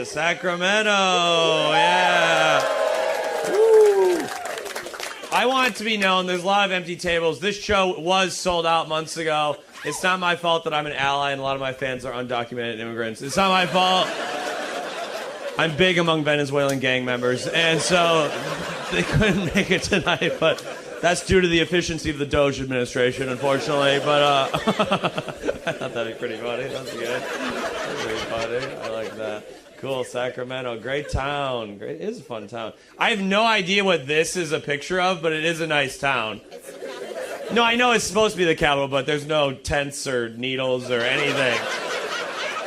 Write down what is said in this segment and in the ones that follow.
Sacramento, yeah. Woo. I want it to be known, there's a lot of empty tables. This show was sold out months ago. It's not my fault that I'm an ally and a lot of my fans are undocumented immigrants. It's not my fault. I'm big among Venezuelan gang members, and so they couldn't make it tonight, but that's due to the efficiency of the Doge administration, unfortunately, but I thought that'd be pretty funny. That's good. That's pretty funny. I like that. Cool, Sacramento. Great town. Great. It is a fun town. I have no idea what this is a picture of, but it is a nice town. No, I know it's supposed to be the capital, but there's no tents or needles or anything.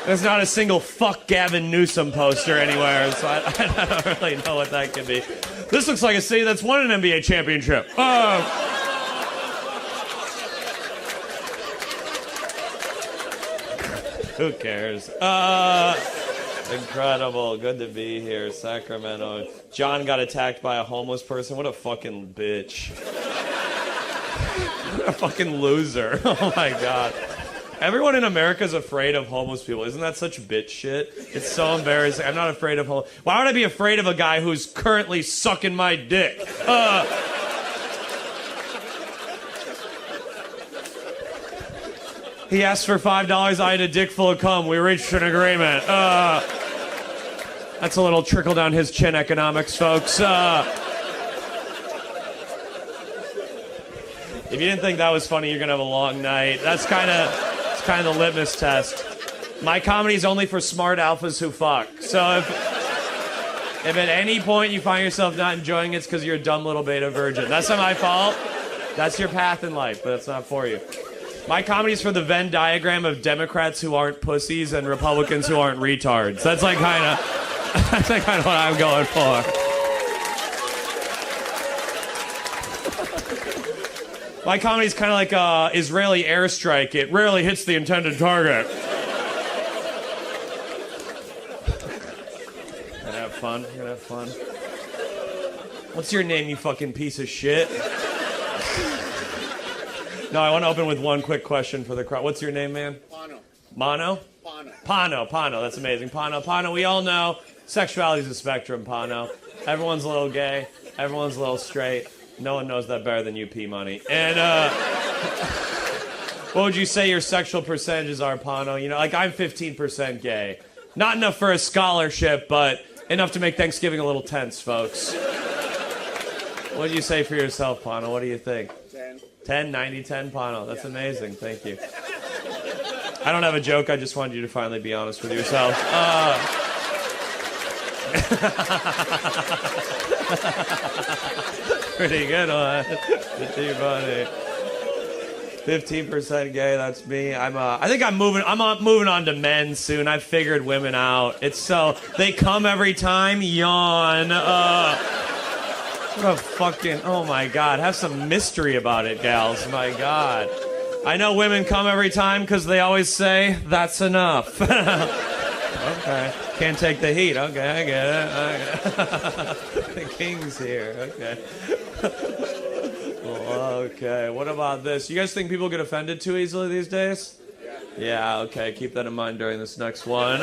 There's not a single fuck Gavin Newsom poster anywhere, so I don't really know what that could be. This looks like a city that's won an NBA championship. Who cares? Incredible. Good to be here, Sacramento. John got attacked by a homeless person. What a fucking bitch. What a fucking loser. Oh my God. Everyone in America is afraid of homeless people. Isn't that such bitch shit? It's so embarrassing. I'm not afraid of homeless. Why would I be afraid of a guy who's currently sucking my dick? He asked for $5. I had a dick full of cum. We reached an agreement. That's a little trickle down his chin economics, folks. If you didn't think that was funny, you're gonna have a long night. That's kind of the litmus test. My comedy is only for smart alphas who fuck. So if at any point you find yourself not enjoying it, it's because you're a dumb little beta virgin. That's not my fault. That's your path in life, but it's not for you. My comedy is for the Venn diagram of Democrats who aren't pussies and Republicans who aren't retards. That's like kind of what I'm going for. My comedy is kind of like an Israeli airstrike. It rarely hits the intended target. Gonna have fun. Gonna have fun. What's your name, you fucking piece of shit? No, I want to open with one quick question for the crowd. What's your name, man? Pano. Mono? Pano. That's amazing. Pano. We all know sexuality is a spectrum, Pano. Everyone's a little gay. Everyone's a little straight. No one knows that better than you, P-Money. And what would you say your sexual percentages are, Pano? You know, like I'm 15% gay. Not enough for a scholarship, but enough to make Thanksgiving a little tense, folks. What would you say for yourself, Pano? What do you think? 10. 10, 90, 10, Pano. That's amazing. Thank you. I don't have a joke. I just wanted you to finally be honest with yourself. Pretty good one. Pretty funny. 15% gay. That's me. I think I'm moving on to men soon. I've figured women out. It's so they come every time. Yawn. What a fucking, oh my God, have some mystery about it, gals, my God. I know women come every time because they always say, that's enough. Okay, can't take the heat, okay, I get it. The king's here, okay. Well, okay, what about this? You guys think people get offended too easily these days? Yeah, okay, keep that in mind during this next one.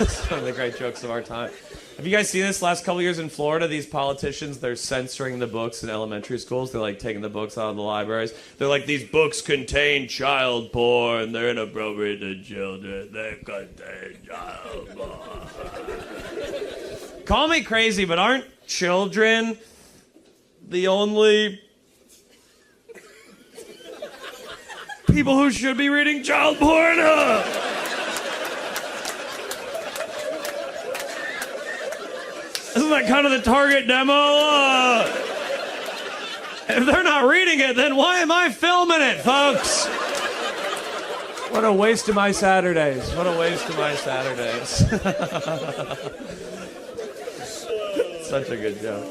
Some of the great jokes of our time. Have you guys seen this last couple years in Florida? These politicians, they're censoring the books in elementary schools. They're like taking the books out of the libraries. They're like, these books contain child porn. They're inappropriate to children. They contain child porn. Call me crazy, but aren't children the only people who should be reading child porn? Isn't that kind of the target demo? If they're not reading it, then why am I filming it, folks? What a waste of my Saturdays. What a waste of my Saturdays. Such a good joke.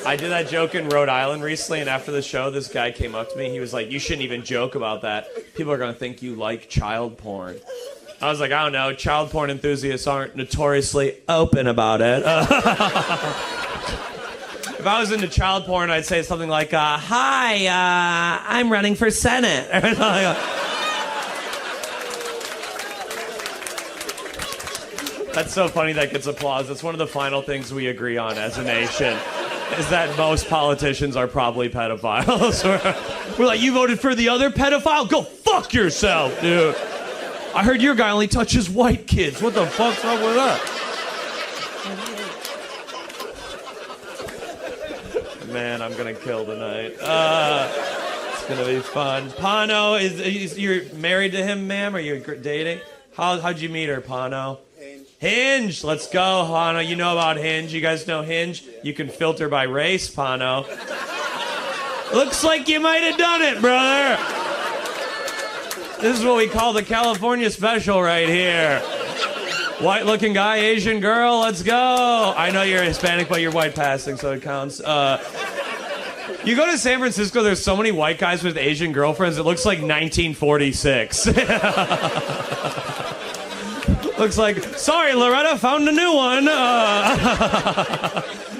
I did that joke in Rhode Island recently, and after the show, this guy came up to me. He was like, you shouldn't even joke about that. People are going to think you like child porn. I was like, I don't know, child porn enthusiasts aren't notoriously open about it. If I was into child porn, I'd say something like, hi, I'm running for Senate. That's so funny that gets applause. That's one of the final things we agree on as a nation, is that most politicians are probably pedophiles. We're like, you voted for the other pedophile? Go fuck yourself, dude. I heard your guy only touches white kids. What the fuck's wrong with that? Man, I'm gonna kill tonight. It's gonna be fun. Pano, you're married to him, ma'am? Are you dating? How'd you meet her, Pano? Hinge. Let's go, Pano. You know about Hinge. You guys know Hinge? You can filter by race, Pano. Looks like you might have done it, brother. This is what we call the California special right here. White-looking guy, Asian girl, let's go. I know you're Hispanic, but you're white passing, so it counts. You go to San Francisco, there's so many white guys with Asian girlfriends, it looks like 1946. Looks like, sorry, Loretta, found a new one.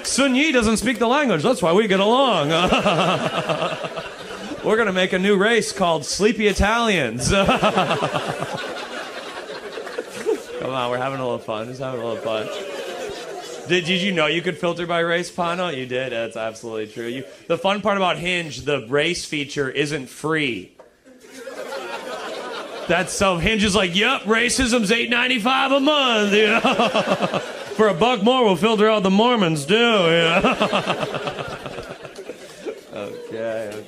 Sun Yi doesn't speak the language, that's why we get along. We're gonna make a new race called Sleepy Italians. Come on, we're having a little fun. Just having a little fun. Did you know you could filter by race, Pano? You did. That's absolutely true. The fun part about Hinge, the race feature isn't free. That's so Hinge is like, yep, racism's $8.95 a month. You know? For $1 more, we'll filter out the Mormons too. You know? Okay.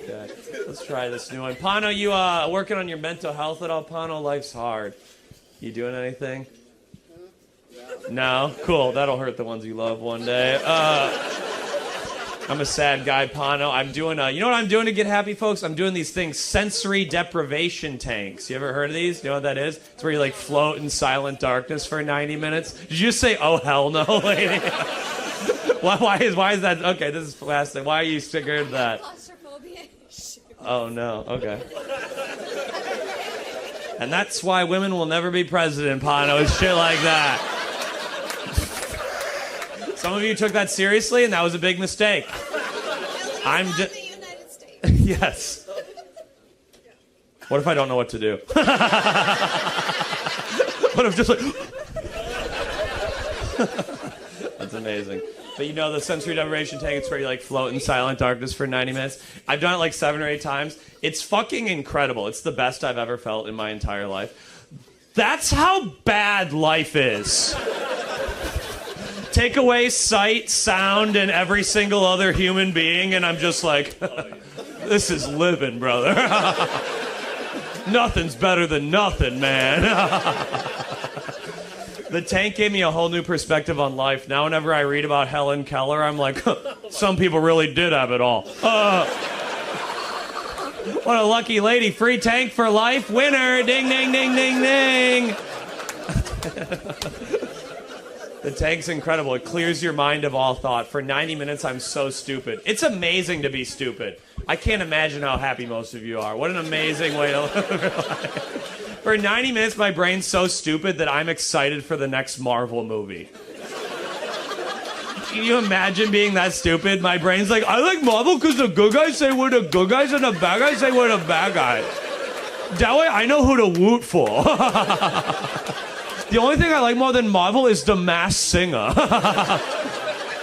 Let's try this new one. Pano, you working on your mental health at all, Pano? Life's hard. You doing anything? No? Cool. That'll hurt the ones you love one day. I'm a sad guy, Pano. I'm doing, you know what I'm doing to get happy, folks? I'm doing these things, sensory deprivation tanks. You ever heard of these? You know what that is? It's where you, like, float in silent darkness for 90 minutes. Did you just say, oh, hell no, lady? Why is that? Okay, this is plastic. Why are you scared of that? Claustrophobia. Oh, no. Okay. And that's why women will never be president, Pano. It's shit like that. Some of you took that seriously, and that was a big mistake. I'm just... the United States. Yes. What if I don't know what to do? What if just like... That's amazing. But you know the sensory deprivation tank, it's where you like float in silent darkness for 90 minutes. I've done it like 7 or 8 times. It's fucking incredible. It's the best I've ever felt in my entire life. That's how bad life is. Take away sight, sound, and every single other human being, and I'm just like, this is living, brother. Nothing's better than nothing, man. The tank gave me a whole new perspective on life. Now whenever I read about Helen Keller, I'm like, some people really did have it all. What a lucky lady. Free tank for life. Winner. Ding, ding, ding, ding, ding. The tank's incredible. It clears your mind of all thought. For 90 minutes, I'm so stupid. It's amazing to be stupid. I can't imagine how happy most of you are. What an amazing way to live your life. For 90 minutes, my brain's so stupid that I'm excited for the next Marvel movie. Can you imagine being that stupid? My brain's like, I like Marvel because the good guys say we're the good guys and the bad guys say we're the bad guys. That way I know who to root for. The only thing I like more than Marvel is The Masked Singer.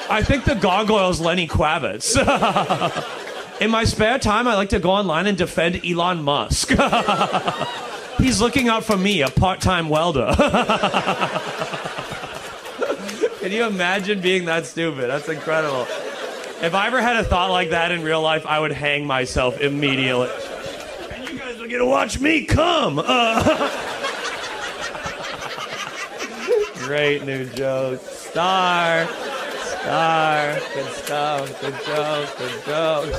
I think the gargoyle's Lenny Kravitz. In my spare time, I like to go online and defend Elon Musk. He's looking out for me, a part-time welder. Can you imagine being that stupid? That's incredible. If I ever had a thought like that in real life, I would hang myself immediately. And you guys are gonna watch me come. Great new joke. Star. Good stuff. Good joke.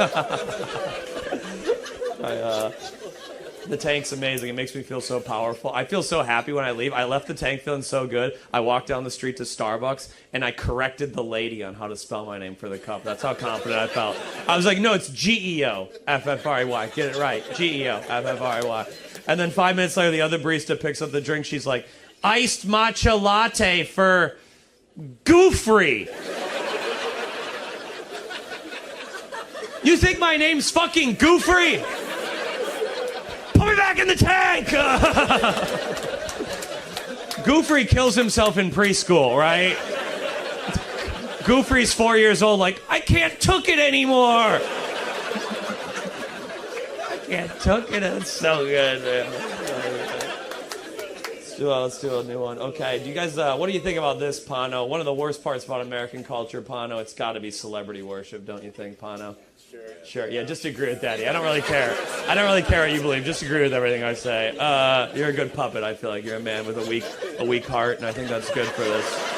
The tank's amazing. It makes me feel so powerful. I feel so happy when I leave. I left the tank feeling so good. I walked down the street to Starbucks, and I corrected the lady on how to spell my name for the cup. That's how confident I felt. I was like, no, it's GEOFFREY. Get it right. GEOFFREY. And then 5 minutes later, the other barista picks up the drink. She's like, iced matcha latte for GEOFFREY. You think my name's fucking GEOFFREY? Put me back in the tank! Goofrey kills himself in preschool, right? Goofrey's 4 years old, like, I can't took it anymore. I can't took it. It's so good, man. Let's do a new one. Okay, do you guys, what do you think about this, Pano? One of the worst parts about American culture, Pano, it's got to be celebrity worship, don't you think, Pano? Sure, yeah, just agree with Daddy. I don't really care. I don't really care what you believe. Just agree with everything I say. You're a good puppet, I feel like. You're a man with a weak heart, and I think that's good for this.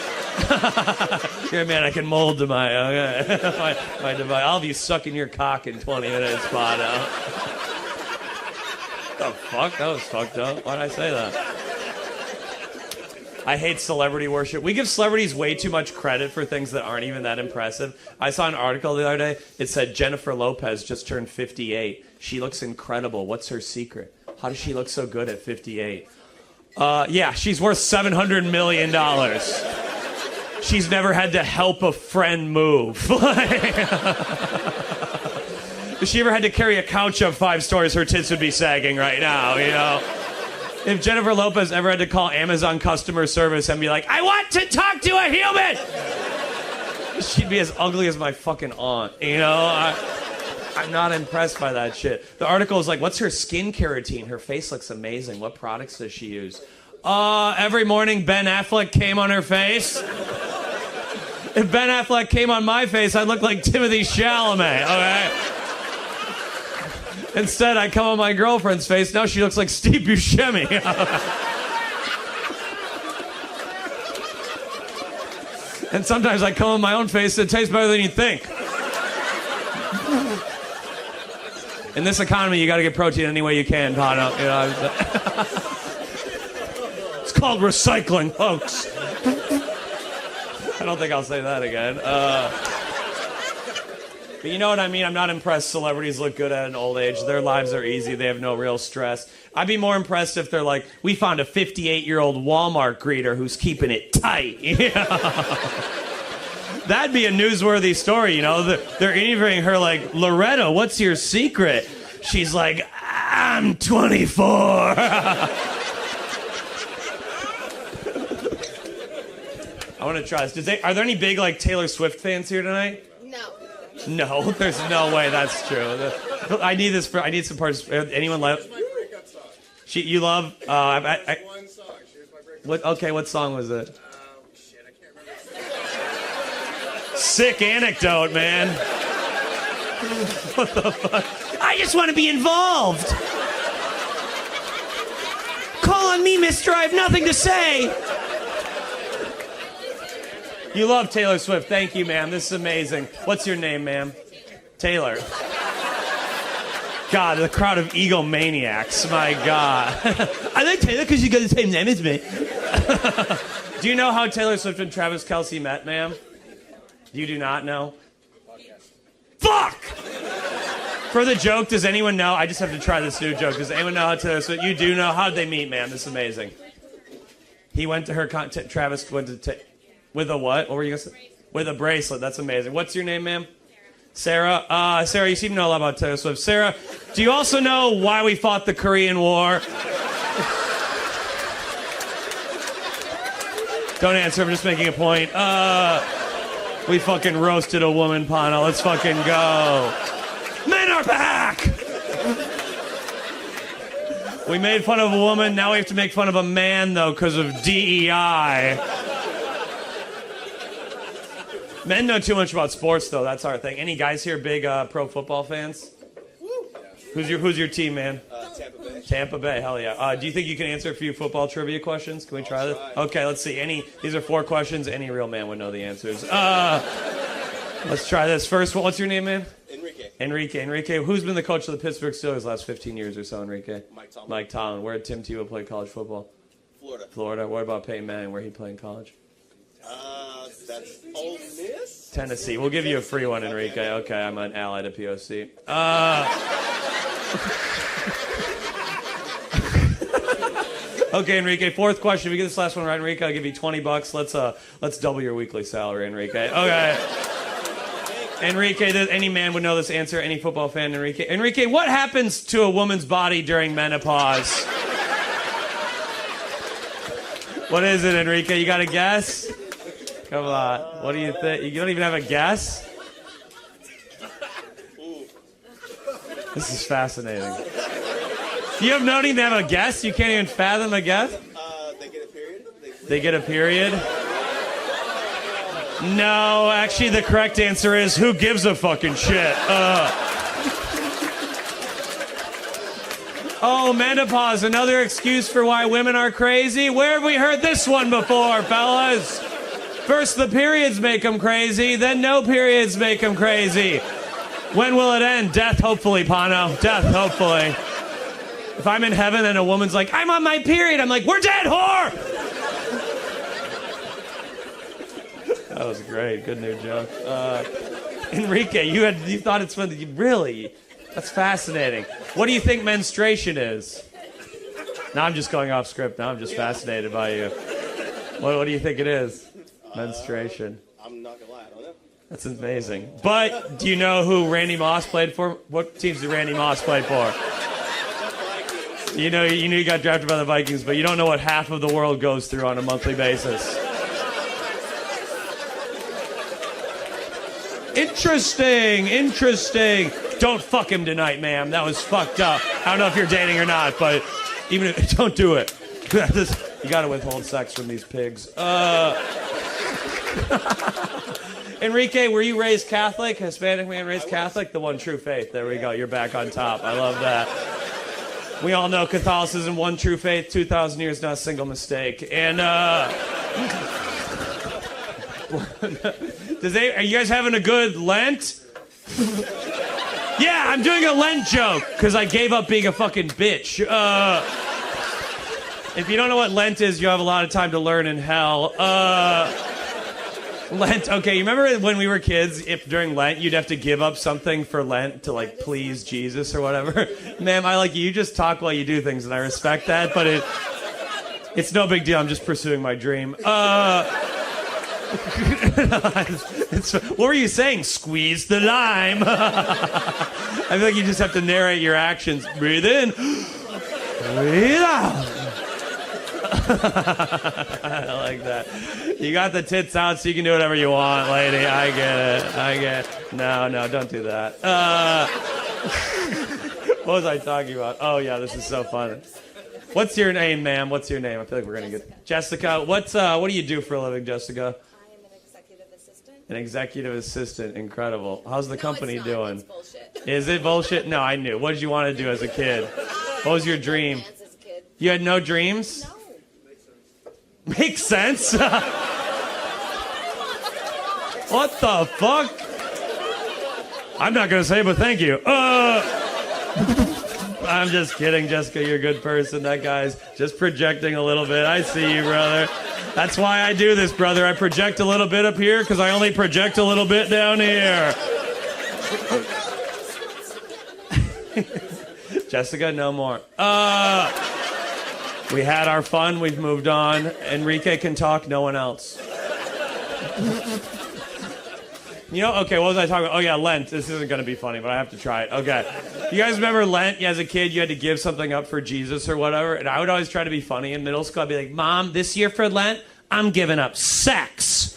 You're a man I can mold to my device. I'll have you sucking your cock in 20 minutes, Pano. What the fuck? That was fucked up. Why'd I say that? I hate celebrity worship. We give celebrities way too much credit for things that aren't even that impressive. I saw an article the other day. It said Jennifer Lopez just turned 58. She looks incredible. What's her secret? How does she look so good at 58? Yeah, she's worth $700 million. She's never had to help a friend move. If she ever had to carry a couch up 5 stories, her tits would be sagging right now, you know? If Jennifer Lopez ever had to call Amazon customer service and be like, I want to talk to a human, she'd be as ugly as my fucking aunt, you know? I'm not impressed by that shit. The article is like, what's her skincare routine? Her face looks amazing. What products does she use? Every morning Ben Affleck came on her face. If Ben Affleck came on my face, I'd look like Timothy Chalamet, okay? Instead, I come on my girlfriend's face. Now she looks like Steve Buscemi. And sometimes I come on my own face. It tastes better than you think. In this economy, you got to get protein any way you can, Pano. You know, it's called recycling, folks. I don't think I'll say that again. But you know what I mean? I'm not impressed celebrities look good at an old age. Their lives are easy. They have no real stress. I'd be more impressed if they're like, we found a 58-year-old Walmart greeter who's keeping it tight. That'd be a newsworthy story, you know? They're interviewing her like, Loretta, what's your secret? She's like, I'm 24. I want to try this. Are there any big like Taylor Swift fans here tonight? No, there's no way that's true. I need this I need some parts. Anyone love? You love? One song. She was my breakup. What? Okay, what song was it? Shit, I can't remember. Sick anecdote, man. What the fuck? I just want to be involved. Call on me, mister. I have nothing to say. You love Taylor Swift. Thank you, ma'am. This is amazing. What's your name, ma'am? Taylor. God, the crowd of egomaniacs. My God. I like Taylor because you got the same name as me. Do you know how Taylor Swift and Travis Kelce met, ma'am? You do not know? Fuck! For the joke, does anyone know? I just have to try this new joke. Does anyone know how Taylor Swift... You do know. How'd they meet, ma'am? This is amazing. He went to her... Travis went to... With a what? What were you going to say? With a bracelet. That's amazing. What's your name, ma'am? Sarah. Sarah, you seem to know a lot about Taylor Swift. Sarah, do you also know why we fought the Korean War? Don't answer. I'm just making a point. We fucking roasted a woman, Pano. Let's fucking go. Men are back! We made fun of a woman. Now we have to make fun of a man, though, because of DEI. Men know too much about sports, though. That's our thing. Any guys here big pro football fans? Who's your team, man? Tampa Bay. Tampa Bay, hell yeah. Do you think you can answer a few football trivia questions? Can we try this? Okay, let's see. These are 4 questions. Any real man would know the answers. Let's try this. First, what's your name, man? Enrique. Who's been the coach of the Pittsburgh Steelers the last 15 years or so, Enrique? Mike Tomlin. Where did Tim Tebow play college football? Florida. What about Peyton Manning? Where he played in college? That's Ole Miss? Tennessee. We'll give you a free one, Enrique. Okay, I'm an ally to POC. Okay, Enrique. 4th question. If we get this last one right, Enrique, I'll give you $20. Let's double your weekly salary, Enrique. Okay. Enrique, any man would know this answer. Any football fan, Enrique. Enrique, what happens to a woman's body during menopause? What is it, Enrique? You got a guess? Come on. What do you think? You don't even have a guess? This is fascinating. You don't even have a guess? You can't even fathom a guess? They get a period. They get a period? No, actually the correct answer is who gives a fucking shit? Oh, menopause, another excuse for why women are crazy? Where have we heard this one before, fellas? First the periods make them crazy, then no periods make them crazy. When will it end? Death, hopefully, Pano. Death, hopefully. If I'm in heaven and a woman's like, I'm on my period, I'm like, we're dead, whore! That was great. Good new joke. Enrique, you thought it's funny. Really? That's fascinating. What do you think menstruation is? Now I'm just going off script. Now I'm just fascinated by you. What do you think it is? Menstruation. I'm not gonna lie, I don't know. That's amazing. But do you know who Randy Moss played for? What teams did Randy Moss play for? You know you got drafted by the Vikings, but you don't know what half of the world goes through on a monthly basis. Interesting. Don't fuck him tonight, ma'am. That was fucked up. I don't know if you're dating or not, but even if, don't do it. You gotta withhold sex from these pigs. Enrique, were you raised Catholic? Hispanic man raised Catholic? The one true faith. There we go. You're back on top. I love that. We all know Catholicism, one true faith, 2,000 years, not a single mistake. And, are you guys having a good Lent? Yeah, I'm doing a Lent joke, because I gave up being a fucking bitch. If you don't know what Lent is, you have a lot of time to learn in hell. Lent, okay, you remember when we were kids, if during Lent you'd have to give up something for Lent to, like, please Jesus or whatever? Ma'am, I like you just talk while you do things, and I respect that, but it's no big deal. I'm just pursuing my dream. What were you saying? Squeeze the lime. I feel like you just have to narrate your actions. Breathe in. Breathe out. I like that. You got the tits out so you can do whatever you want, lady. I get it. No, don't do that. What was I talking about? Oh, yeah, this is so fun. What's your name, ma'am? What's your name? I feel like we're going to get... Jessica, what do you do for a living, Jessica? I am an executive assistant. An executive assistant. Incredible. How's the company it's not. doing? It's bullshit. Is it bullshit? No, I knew. What did you want to do as a kid? What was your dream? Dance as a kid. You had no dreams? No. Makes sense. What the fuck? I'm not going to say, but thank you. I'm just kidding, Jessica. You're a good person. That guy's just projecting a little bit. I see you, brother. That's why I do this, brother. I project a little bit up here because I only project a little bit down here. Jessica, no more. We had our fun. We've moved on. Enrique can talk. No one else. You know, okay, what was I talking about? Oh, yeah, Lent. This isn't going to be funny, but I have to try it. Okay. You guys remember Lent? As a kid, you had to give something up for Jesus or whatever, and I would always try to be funny. In middle school, I'd be like, Mom, this year for Lent, I'm giving up sex.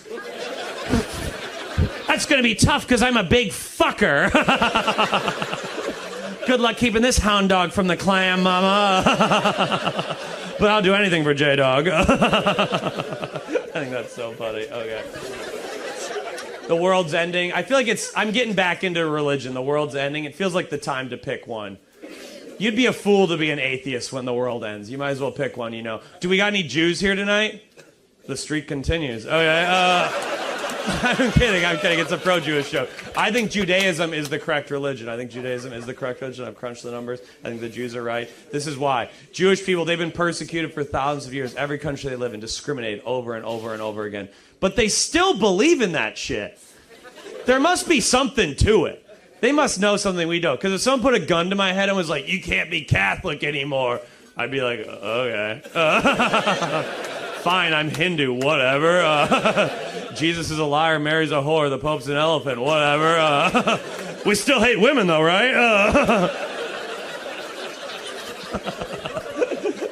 That's going to be tough because I'm a big fucker. Good luck keeping this hound dog from the clam, Mama. But I'll do anything for J-Dog. I think that's so funny. Okay. The world's ending. I feel like I'm getting back into religion. The world's ending. It feels like the time to pick one. You'd be a fool to be an atheist when the world ends. You might as well pick one, you know. Do we got any Jews here tonight? The streak continues. Okay. I'm kidding. It's a pro-Jewish show. I think Judaism is the correct religion. I've crunched the numbers. I think the Jews are right. This is why. Jewish people, they've been persecuted for thousands of years. Every country they live in, discriminated over and over and over again. But they still believe in that shit. There must be something to it. They must know something we don't. Because if someone put a gun to my head and was like, you can't be Catholic anymore, I'd be like, okay. Fine, I'm Hindu, whatever. Jesus is a liar, Mary's a whore, the Pope's an elephant, whatever. We still hate women, though, right?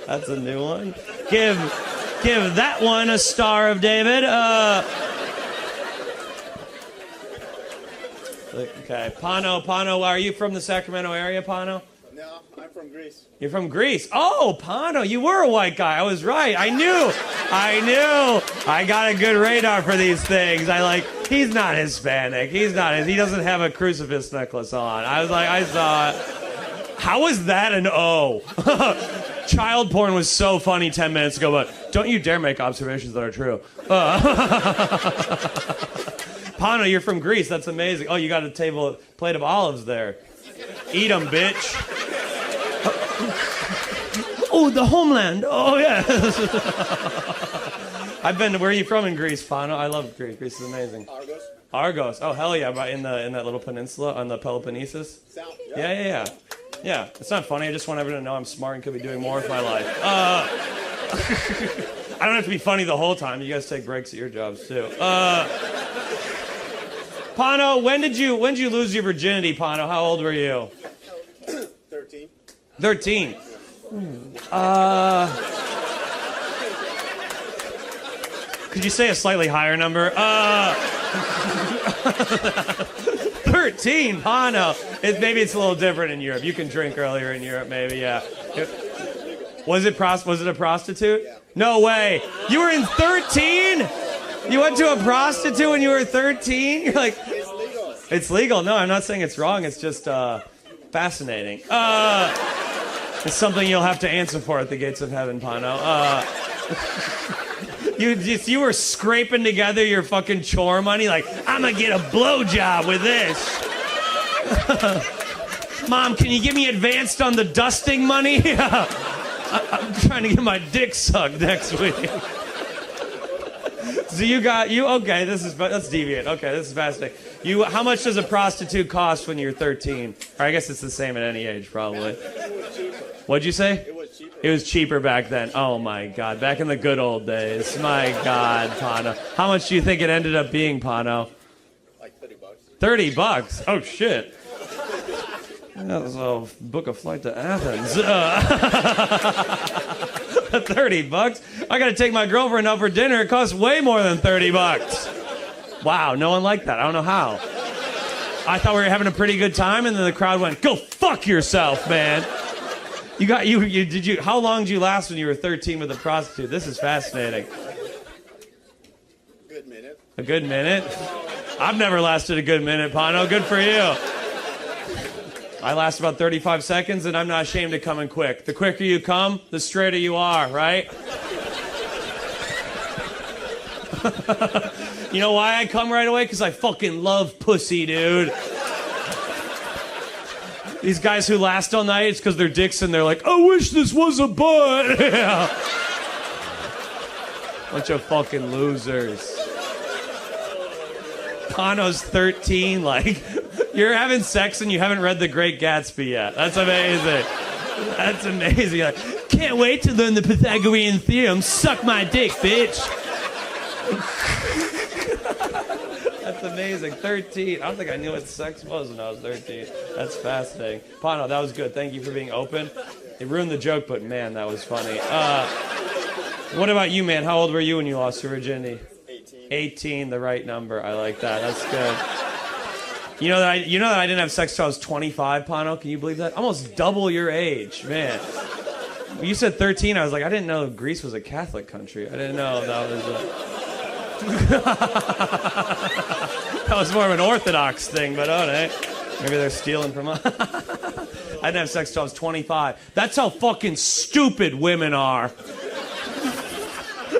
That's a new one. Give that one a Star of David. Okay, Pano, are you from the Sacramento area, Pano? No, I'm from Greece. You're from Greece. Oh, Pano, you were a white guy. I was right. I knew. I got a good radar for these things. He's not Hispanic. He doesn't have a crucifix necklace on. I was like, I saw it. How was that an O? Child porn was so funny 10 minutes ago, but don't you dare make observations that are true. Pano, you're from Greece. That's amazing. Oh, you got a plate of olives there. Eat them, bitch. Oh, the homeland. Oh, yeah. Where are you from in Greece, Pano? I love Greece. Greece is amazing. Argos. Argos. Oh, hell yeah. In that little peninsula on the Peloponnesus. South. Yeah. Yeah, it's not funny. I just want everyone to know I'm smart and could be doing more with my life. I don't have to be funny the whole time. You guys take breaks at your jobs, too. Pano, when did you lose your virginity, Pano? How old were you? 13. 13. Could you say a slightly higher number? 13, Pano. Maybe it's a little different in Europe. You can drink earlier in Europe, maybe, yeah. Was it a prostitute? Yeah. No way. You were in 13? You went to a prostitute when you were 13? You're like, It's legal. it's legal. No, I'm not saying it's wrong. It's just fascinating. It's something you'll have to answer for at the gates of heaven, Pano. You were scraping together your fucking chore money, like, I'm gonna get a blowjob with this. Mom, can you give me advanced on the dusting money? I'm trying to get my dick sucked next week. So okay, let's deviate. Okay, this is fascinating. How much does a prostitute cost when you're 13? Or I guess it's the same at any age, probably. What'd you say? It was cheaper. It was cheaper back then. Oh my God, back in the good old days. My God, Pano. How much do you think it ended up being, Pano? Like $30. $30? Oh shit. So book a flight to Athens. $30? I gotta take my girlfriend out for dinner. It costs way more than $30. Wow, no one liked that. I don't know how. I thought we were having a pretty good time, and then the crowd went, "Go fuck yourself, man." How long did you last when you were 13 with a prostitute? This is fascinating. Good minute. A good minute? I've never lasted a good minute, Pano. Good for you. I last about 35 seconds, and I'm not ashamed to come in quick. The quicker you come, the straighter you are, right? You know why I come right away? Because I fucking love pussy, dude. These guys who last all night, it's because they're dicks and they're like, I wish this was a butt. Yeah. Bunch of fucking losers. Pano's 13, like, you're having sex and you haven't read The Great Gatsby yet. That's amazing. That's amazing. Like, can't wait to learn the Pythagorean theorem. Suck my dick, bitch. That's amazing. 13. I don't think I knew what sex was when I was 13. That's fascinating. Pano, that was good. Thank you for being open. It ruined the joke, but man, that was funny. What about you, man? How old were you when you lost your virginity? 18. 18, the right number. I like that. That's good. You know that I didn't have sex till I was 25, Pano? Can you believe that? Almost double your age, man. When you said 13, I was like, I didn't know Greece was a Catholic country. I didn't know that was that was more of an Orthodox thing, but alright. Maybe they're stealing from us. I didn't have sex till I was 25. That's how fucking stupid women are.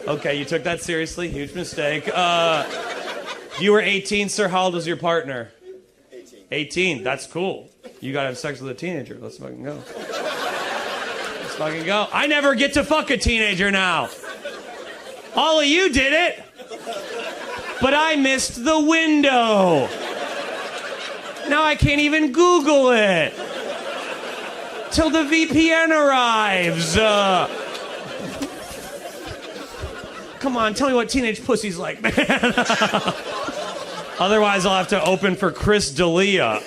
Okay, you took that seriously. Huge mistake. You were 18, sir. How old was your partner? 18. 18. That's cool. You gotta have sex with a teenager. Let's fucking go. Let's fucking go. I never get to fuck a teenager now. All of you did it. But I missed the window. Now I can't even Google it. Till the VPN arrives. Come on, tell me what teenage pussy's like, man. Otherwise, I'll have to open for Chris D'Elia.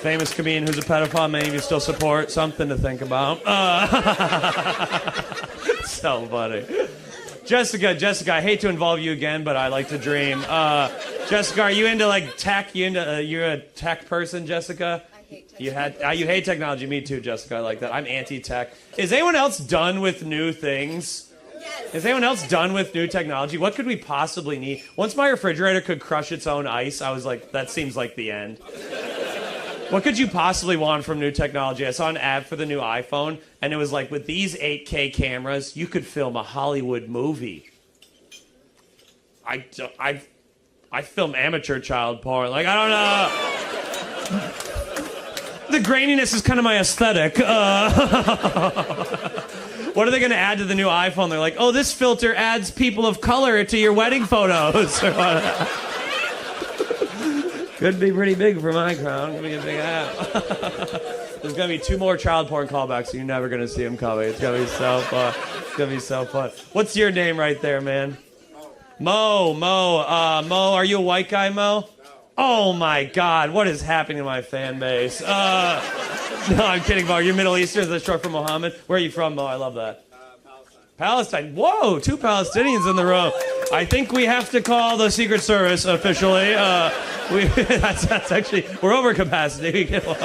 famous comedian who's a pedophile. Many of you still support. Something to think about. So funny. Jessica, I hate to involve you again, but I like to dream. Jessica, are you into like tech? You're a tech person, Jessica? I hate technology. You hate technology. Me too, Jessica. I like that. I'm anti-tech. Is anyone else done with new things? Yes. Is anyone else done with new technology? What could we possibly need? Once my refrigerator could crush its own ice, I was like, that seems like the end. What could you possibly want from new technology? I saw an ad for the new iPhone, and it was like, with these 8K cameras, you could film a Hollywood movie. I film amateur child porn. Like, I don't know. The graininess is kind of my aesthetic. What are they going to add to the new iPhone? They're like, oh, this filter adds people of color to your wedding photos. Could be pretty big for my crown. Could be a big app. There's going to be 2 more child porn callbacks, so you're never going to see them coming. It's going to be so fun. It's going to be so fun. What's your name right there, man? Mo. Mo, are you a white guy, Mo? Oh, my God. What is happening to my fan base? No, I'm kidding, Mo. You're Middle Eastern. Is that short for Mohammed? Where are you from, Mo? I love that. Palestine. Whoa, 2 Palestinians in the row. I think we have to call the Secret Service officially. That's actually, we're over capacity. We get one.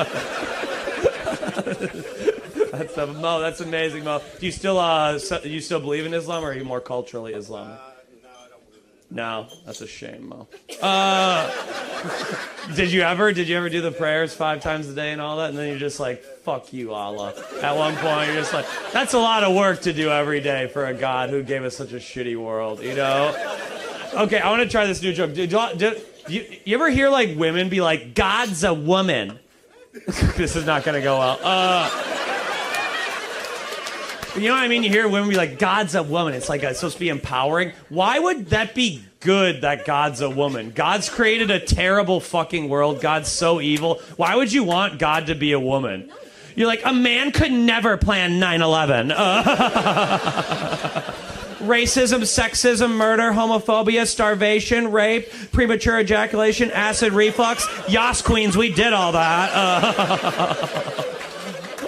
Mo, that's amazing, Mo. Do you still believe in Islam, or are you more culturally Islamic? No, I don't believe in it. No, that's a shame, Mo. Did you ever do the prayers 5 times a day and all that, and then you're just like, fuck you, Allah. At one point, you're just like, that's a lot of work to do every day for a God who gave us such a shitty world, you know? Okay, I want to try this new joke. You ever hear like women be like, God's a woman? This is not going to go well. You know what I mean? You hear women be like, God's a woman. It's like it's supposed to be empowering. Why would that be good that God's a woman? God's created a terrible fucking world. God's so evil. Why would you want God to be a woman? You're like, a man could never plan 9/11. Racism, sexism, murder, homophobia, starvation, rape, premature ejaculation, acid reflux. Yas Queens, we did all that.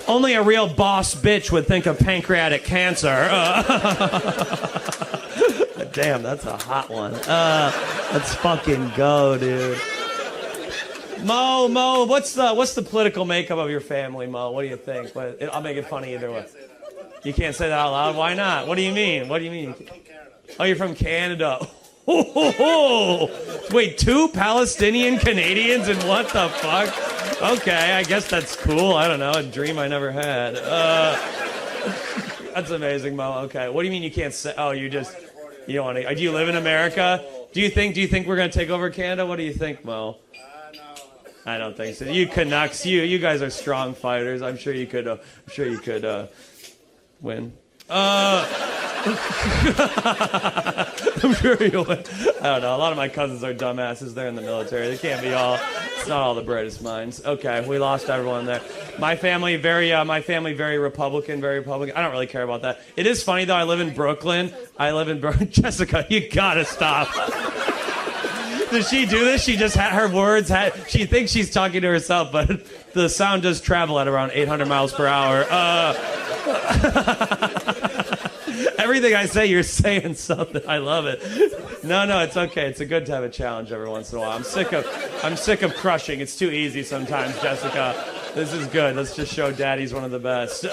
Only a real boss bitch would think of pancreatic cancer. Damn, that's a hot one. Let's fucking go, dude. Mo, what's the political makeup of your family, Mo? What do you think? I'll make it funny either way. You can't say that out loud? Why not? What do you mean? What do you mean? Oh, you're from Canada. Wait, 2 Palestinian Canadians and what the fuck? Okay, I guess that's cool. I don't know, a dream I never had. That's amazing, Mo. Okay, what do you mean you can't say? Oh, you don't want to. Do you live in America? Do you think we're gonna take over Canada? What do you think, Mo? No. I don't think so. You Canucks, you guys are strong fighters. I'm sure you could. Win. I'm sure you'll win. I don't know. A lot of my cousins are dumbasses. They're in the military. They can't be all. It's not all the brightest minds. Okay, we lost everyone there. My family very Republican, very Republican. I don't really care about that. It is funny though. I live in Brooklyn. Jessica, you gotta stop. Does she do this? She just had her words. She thinks she's talking to herself, but the sound does travel at around 800 miles per hour. Everything I say, you're saying something. I love it. No, it's okay. It's good to have a challenge every once in a while. I'm sick of crushing. It's too easy sometimes, Jessica. This is good. Let's just show Daddy's one of the best.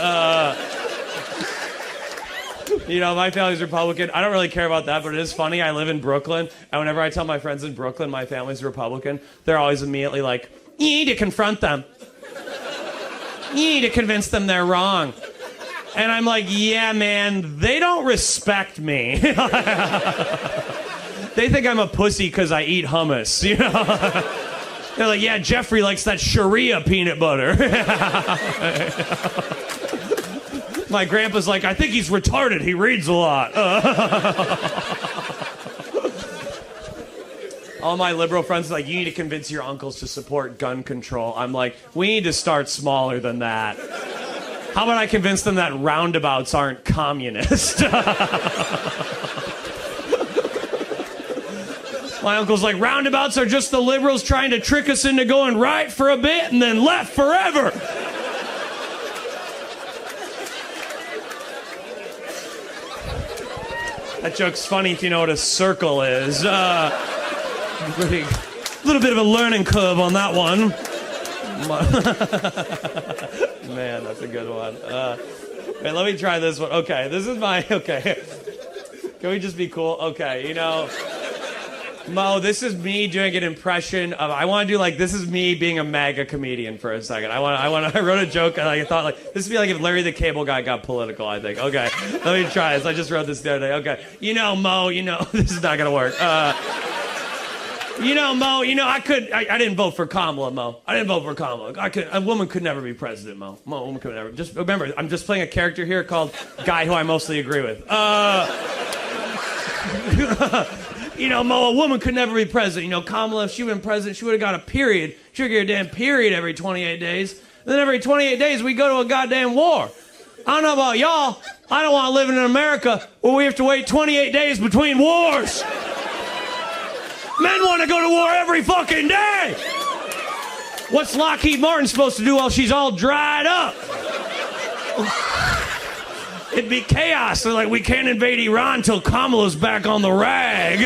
You know, my family's Republican. I don't really care about that, but it is funny. I live in Brooklyn, and whenever I tell my friends in Brooklyn my family's Republican, they're always immediately like, you need to confront them. You need to convince them they're wrong. And I'm like, yeah, man, they don't respect me. They think I'm a pussy because I eat hummus, you know? They're like, yeah, Jeffrey likes that Sharia peanut butter. My grandpa's like, I think he's retarded. He reads a lot. All my liberal friends are like, you need to convince your uncles to support gun control. I'm like, we need to start smaller than that. How about I convince them that roundabouts aren't communist? My uncle's like, roundabouts are just the liberals trying to trick us into going right for a bit and then left forever. That joke's funny if you know what a circle is. A little bit of a learning curve on that one. Man, that's a good one. Wait, let me try this one. Okay, this is my... Okay. Can we just be cool? Okay, you know... Mo, this is me doing an impression of... I want to do like... This is me being a MAGA comedian for a second. I wrote a joke and I thought like... This would be like if Larry the Cable Guy got political, I think. Okay, let me try this. I just wrote this the other day. Okay. You know, Mo, you know... This is not going to work. You know, Mo, you know, I didn't vote for Kamala, Mo. I didn't vote for Kamala. A woman could never be president, Mo. A woman could never. Just remember, I'm just playing a character here called Guy Who I Mostly Agree With. You know, Mo, a woman could never be president. You know, Kamala, if she would have been president, she would have got a period. She would get a damn period every 28 days. Then every 28 days, we go to a goddamn war. I don't know about y'all. I don't want to live in America where we have to wait 28 days between wars. Men want to go to war every fucking day. What's Lockheed Martin supposed to do while she's all dried up? It'd be chaos. They're like, we can't invade Iran till Kamala's back on the rag.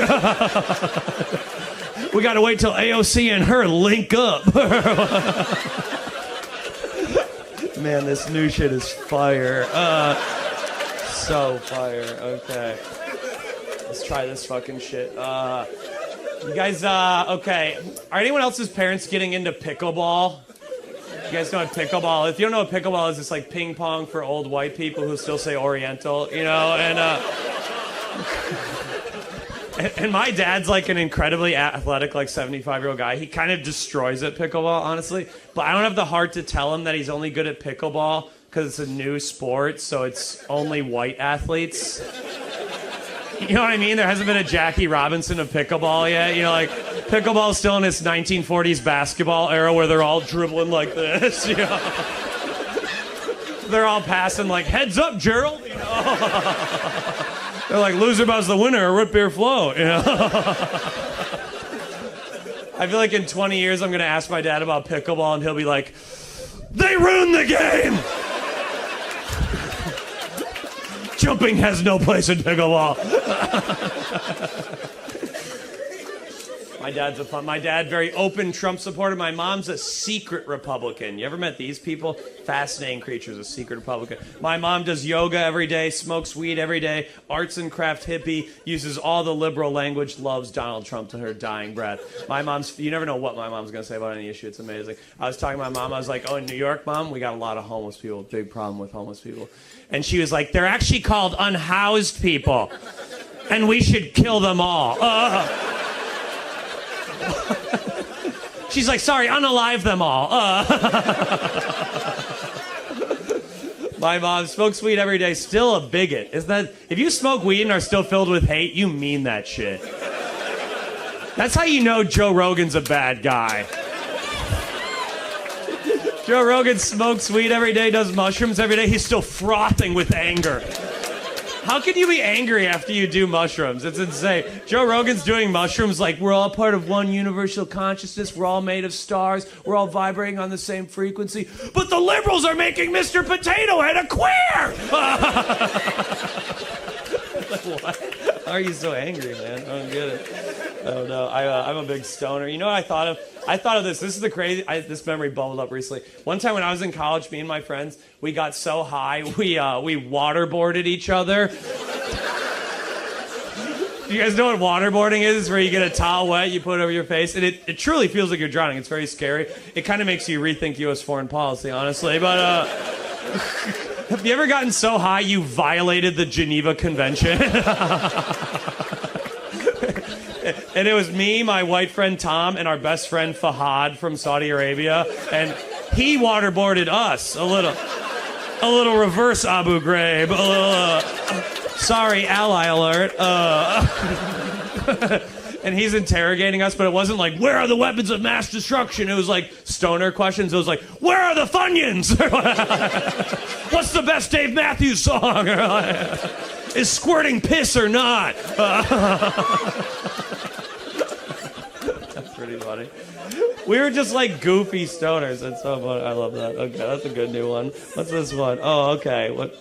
We got to wait till AOC and her link up. Man, this new shit is fire. So fire. Okay. Let's try this fucking shit. You guys, okay. Are anyone else's parents getting into pickleball? You guys know what pickleball is? If you don't know what pickleball is, it's like ping pong for old white people who still say Oriental, you know? And my dad's like an incredibly athletic, like 75-year-old guy. He kind of destroys at pickleball, honestly. But I don't have the heart to tell him that he's only good at pickleball because it's a new sport, so it's only white athletes. You know what I mean? There hasn't been a Jackie Robinson of pickleball yet. You know, like, pickleball's still in its 1940s basketball era where they're all dribbling like this, you know? They're all passing like, heads up, Gerald, you know? They're like, loser buys the winner, or root beer float, you know? I feel like in 20 years I'm going to ask my dad about pickleball and he'll be like, they ruined the game! Jumping has no place in pickleball. My dad, very open Trump supporter. My mom's a secret Republican. You ever met these people? Fascinating creatures, a secret Republican. My mom does yoga every day, smokes weed every day, arts and craft hippie, uses all the liberal language, loves Donald Trump to her dying breath. You never know what my mom's going to say about any issue. It's amazing. I was talking to my mom. I was like, oh, in New York, Mom, we got a lot of homeless people. Big problem with homeless people. And she was like, they're actually called unhoused people. And we should kill them all. She's like, sorry, unalive them all. My mom smokes weed every day, still a bigot. Isn't that, if you smoke weed and are still filled with hate, you mean that shit. That's how you know Joe Rogan's a bad guy. Joe Rogan smokes weed every day, does mushrooms every day. He's still frothing with anger. How can you be angry after you do mushrooms? It's insane. Joe Rogan's doing mushrooms like we're all part of one universal consciousness. We're all made of stars. We're all vibrating on the same frequency. But the liberals are making Mr. Potato Head a queer! What? Why are you so angry, man? I don't get it. I don't know. I'm a big stoner. You know what I thought of? I thought of this. This is the crazy... this memory bubbled up recently. One time when I was in college, me and my friends, we got so high, we waterboarded each other. You guys know what waterboarding is? It's where you get a towel wet, you put it over your face, and it truly feels like you're drowning. It's very scary. It kind of makes you rethink U.S. foreign policy, honestly. But have you ever gotten so high you violated the Geneva Convention? And it was me, my white friend Tom, and our best friend Fahad from Saudi Arabia, and he waterboarded us a little reverse Abu Ghraib, a little, sorry, ally alert. And he's interrogating us, but it wasn't like, where are the weapons of mass destruction? It was like stoner questions. It was like, where are the Funyuns? What's the best Dave Matthews song? Is squirting piss or not? funny. We were just like goofy stoners. That's so funny. I love that. Okay, that's a good new one. What's this one? Oh, okay. What?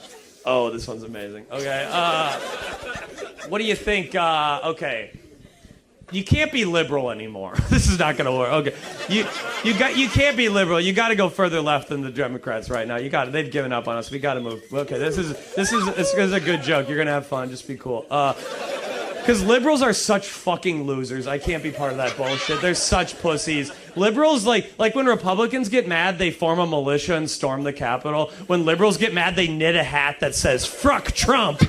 Oh, this one's amazing. Okay. What do you think? Okay. You can't be liberal anymore. This is not going to work. Okay. You can't be liberal. You got to go further left than the Democrats right now. You got it. They've given up on us. We got to move. Okay. This is a good joke. You're going to have fun. Just be cool. Because liberals are such fucking losers. I can't be part of that bullshit. They're such pussies. Liberals, like when Republicans get mad, they form a militia and storm the Capitol. When liberals get mad, they knit a hat that says, "Fuck Trump."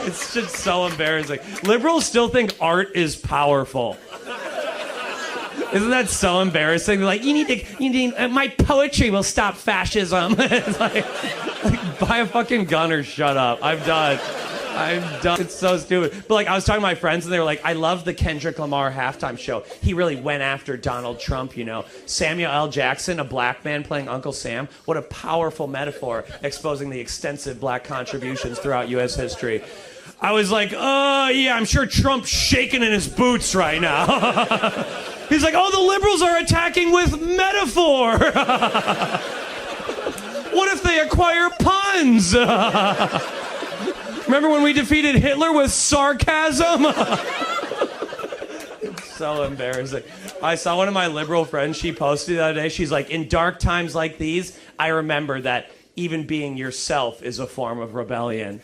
It's just so embarrassing. Liberals still think art is powerful. Isn't that so embarrassing? They're like, you need my poetry will stop fascism. It's like, buy a fucking gun or shut up. I'm done. It's so stupid. But like, I was talking to my friends and they were like, I love the Kendrick Lamar halftime show. He really went after Donald Trump, you know. Samuel L. Jackson, a black man playing Uncle Sam. What a powerful metaphor exposing the extensive black contributions throughout U.S. history. I was like, yeah, I'm sure Trump's shaking in his boots right now. He's like, oh, the liberals are attacking with metaphor. What if they acquire puns? Remember when we defeated Hitler with sarcasm? It's so embarrassing. I saw one of my liberal friends, she posted the other day, she's like, in dark times like these, I remember that even being yourself is a form of rebellion.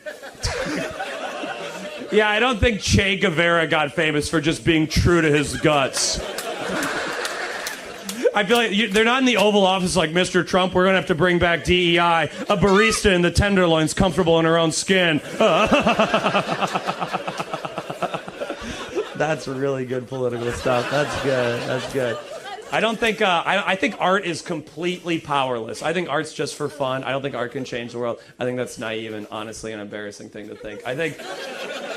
Yeah, I don't think Che Guevara got famous for just being true to his guts. I feel like they're not in the Oval Office like, Mr. Trump, we're going to have to bring back DEI. A barista in the Tenderloin's comfortable in her own skin. That's really good political stuff. That's good. That's good. I don't think, I think art is completely powerless. I think art's just for fun. I don't think art can change the world. I think that's naive and honestly an embarrassing thing to think. I think,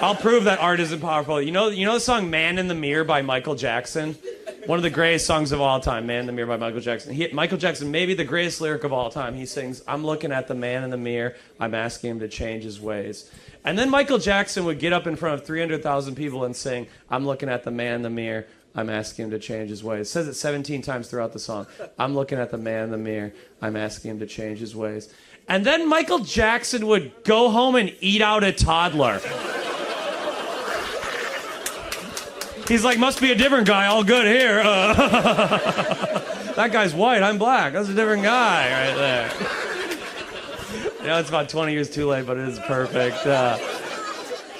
I'll prove that art isn't powerful. You know the song Man in the Mirror by Michael Jackson? One of the greatest songs of all time, Man in the Mirror by Michael Jackson. Michael Jackson, maybe the greatest lyric of all time. He sings, I'm looking at the man in the mirror. I'm asking him to change his ways. And then Michael Jackson would get up in front of 300,000 people and sing, I'm looking at the man in the mirror. I'm asking him to change his ways. It says it 17 times throughout the song. I'm looking at the man in the mirror. I'm asking him to change his ways. And then Michael Jackson would go home and eat out a toddler. He's like, must be a different guy. All good here. That guy's white. I'm black. That's a different guy right there. You know, it's about 20 years too late, but it is perfect.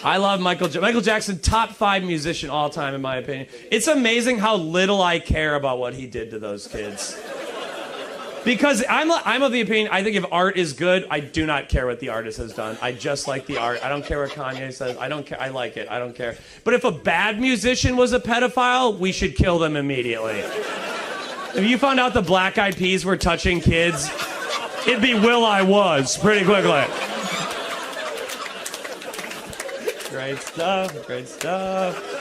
I love Michael Jackson, top 5 musician all time, in my opinion. It's amazing how little I care about what he did to those kids. Because I'm of the opinion, I think if art is good, I do not care what the artist has done. I just like the art. I don't care what Kanye says. I don't care. I like it. I don't care. But if a bad musician was a pedophile, we should kill them immediately. If you found out the Black Eyed Peas were touching kids, it'd be Will I Was pretty quickly. Great stuff, great stuff.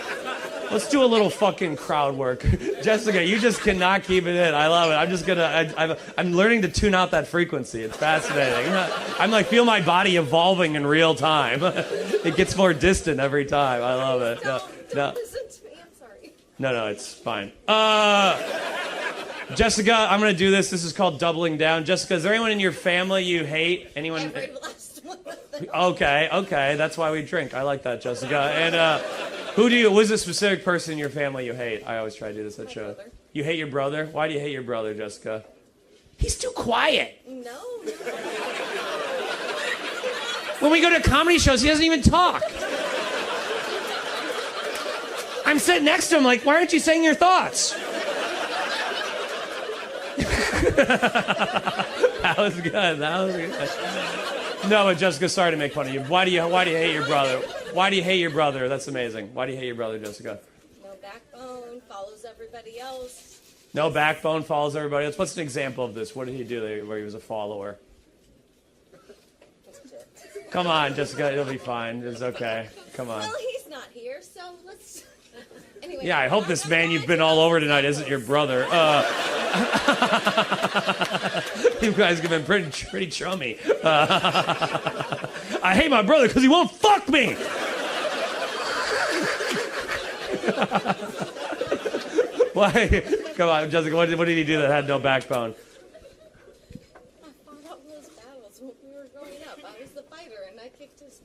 Let's do a little fucking crowd work. Jessica, you just cannot keep it in. I love it. I'm learning to tune out that frequency. It's fascinating. I'm like, feel my body evolving in real time. It gets more distant every time. I love it. No. Listen to me, I'm sorry. No, it's fine. Jessica, I'm going to do this. This is called doubling down. Jessica, is there anyone in your family you hate? Anyone? Every last one of them. Okay. That's why we drink. I like that, Jessica. And who's a specific person in your family you hate? I always try to do this at show. Brother. You hate your brother? Why do you hate your brother, Jessica? He's too quiet. No. When we go to comedy shows, he doesn't even talk. I'm sitting next to him like, why aren't you saying your thoughts? That was good. No, but Jessica, sorry to make fun of you. Why do you hate your brother? Why do you hate your brother? That's amazing. Why do you hate your brother, Jessica? No backbone, follows everybody else. No backbone, follows everybody else. What's an example of this? What did he do where he was a follower? Come on, Jessica, it'll be fine. It's okay. Come on. Well, he's not here, so let's... Anyway, Yeah, I hope this man you've been all over tonight isn't your brother. You guys have been pretty chummy. I hate my brother because he won't fuck me. Why? Come on, Jessica, what did he do that had no backbone? I fought out those battles when we were growing up. I was the fighter, and I kicked his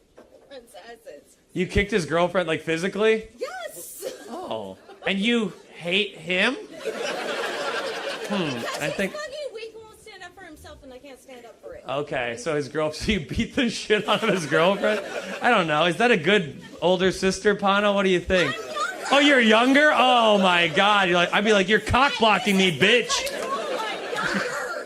friend's asses. You kicked his girlfriend, like, physically? Yes! Oh. And you hate him? I think... He won't stand up for himself, and I can't stand up for it. Okay, so so you beat the shit out of his girlfriend? I don't know. Is that a good older sister, Pano? What do you think? Oh, you're younger? Oh my God! I'd be like, you're cock blocking me, bitch.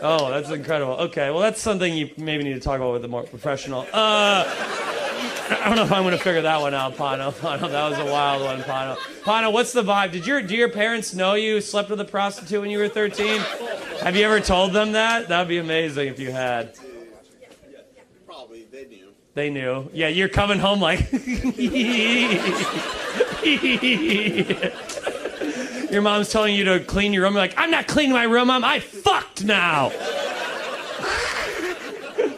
Oh, that's incredible. Okay, well, that's something you maybe need to talk about with a more professional. I don't know if I'm going to figure that one out, Pano. Pano, that was a wild one, Pano. Pano, what's the vibe? Do your parents know you slept with a prostitute when you were 13? Have you ever told them that? That'd be amazing if you had. Probably, they knew. They knew. Yeah, you're coming home like... Your mom's telling you to clean your room. You're like, I'm not cleaning my room, Mom. I fucked now.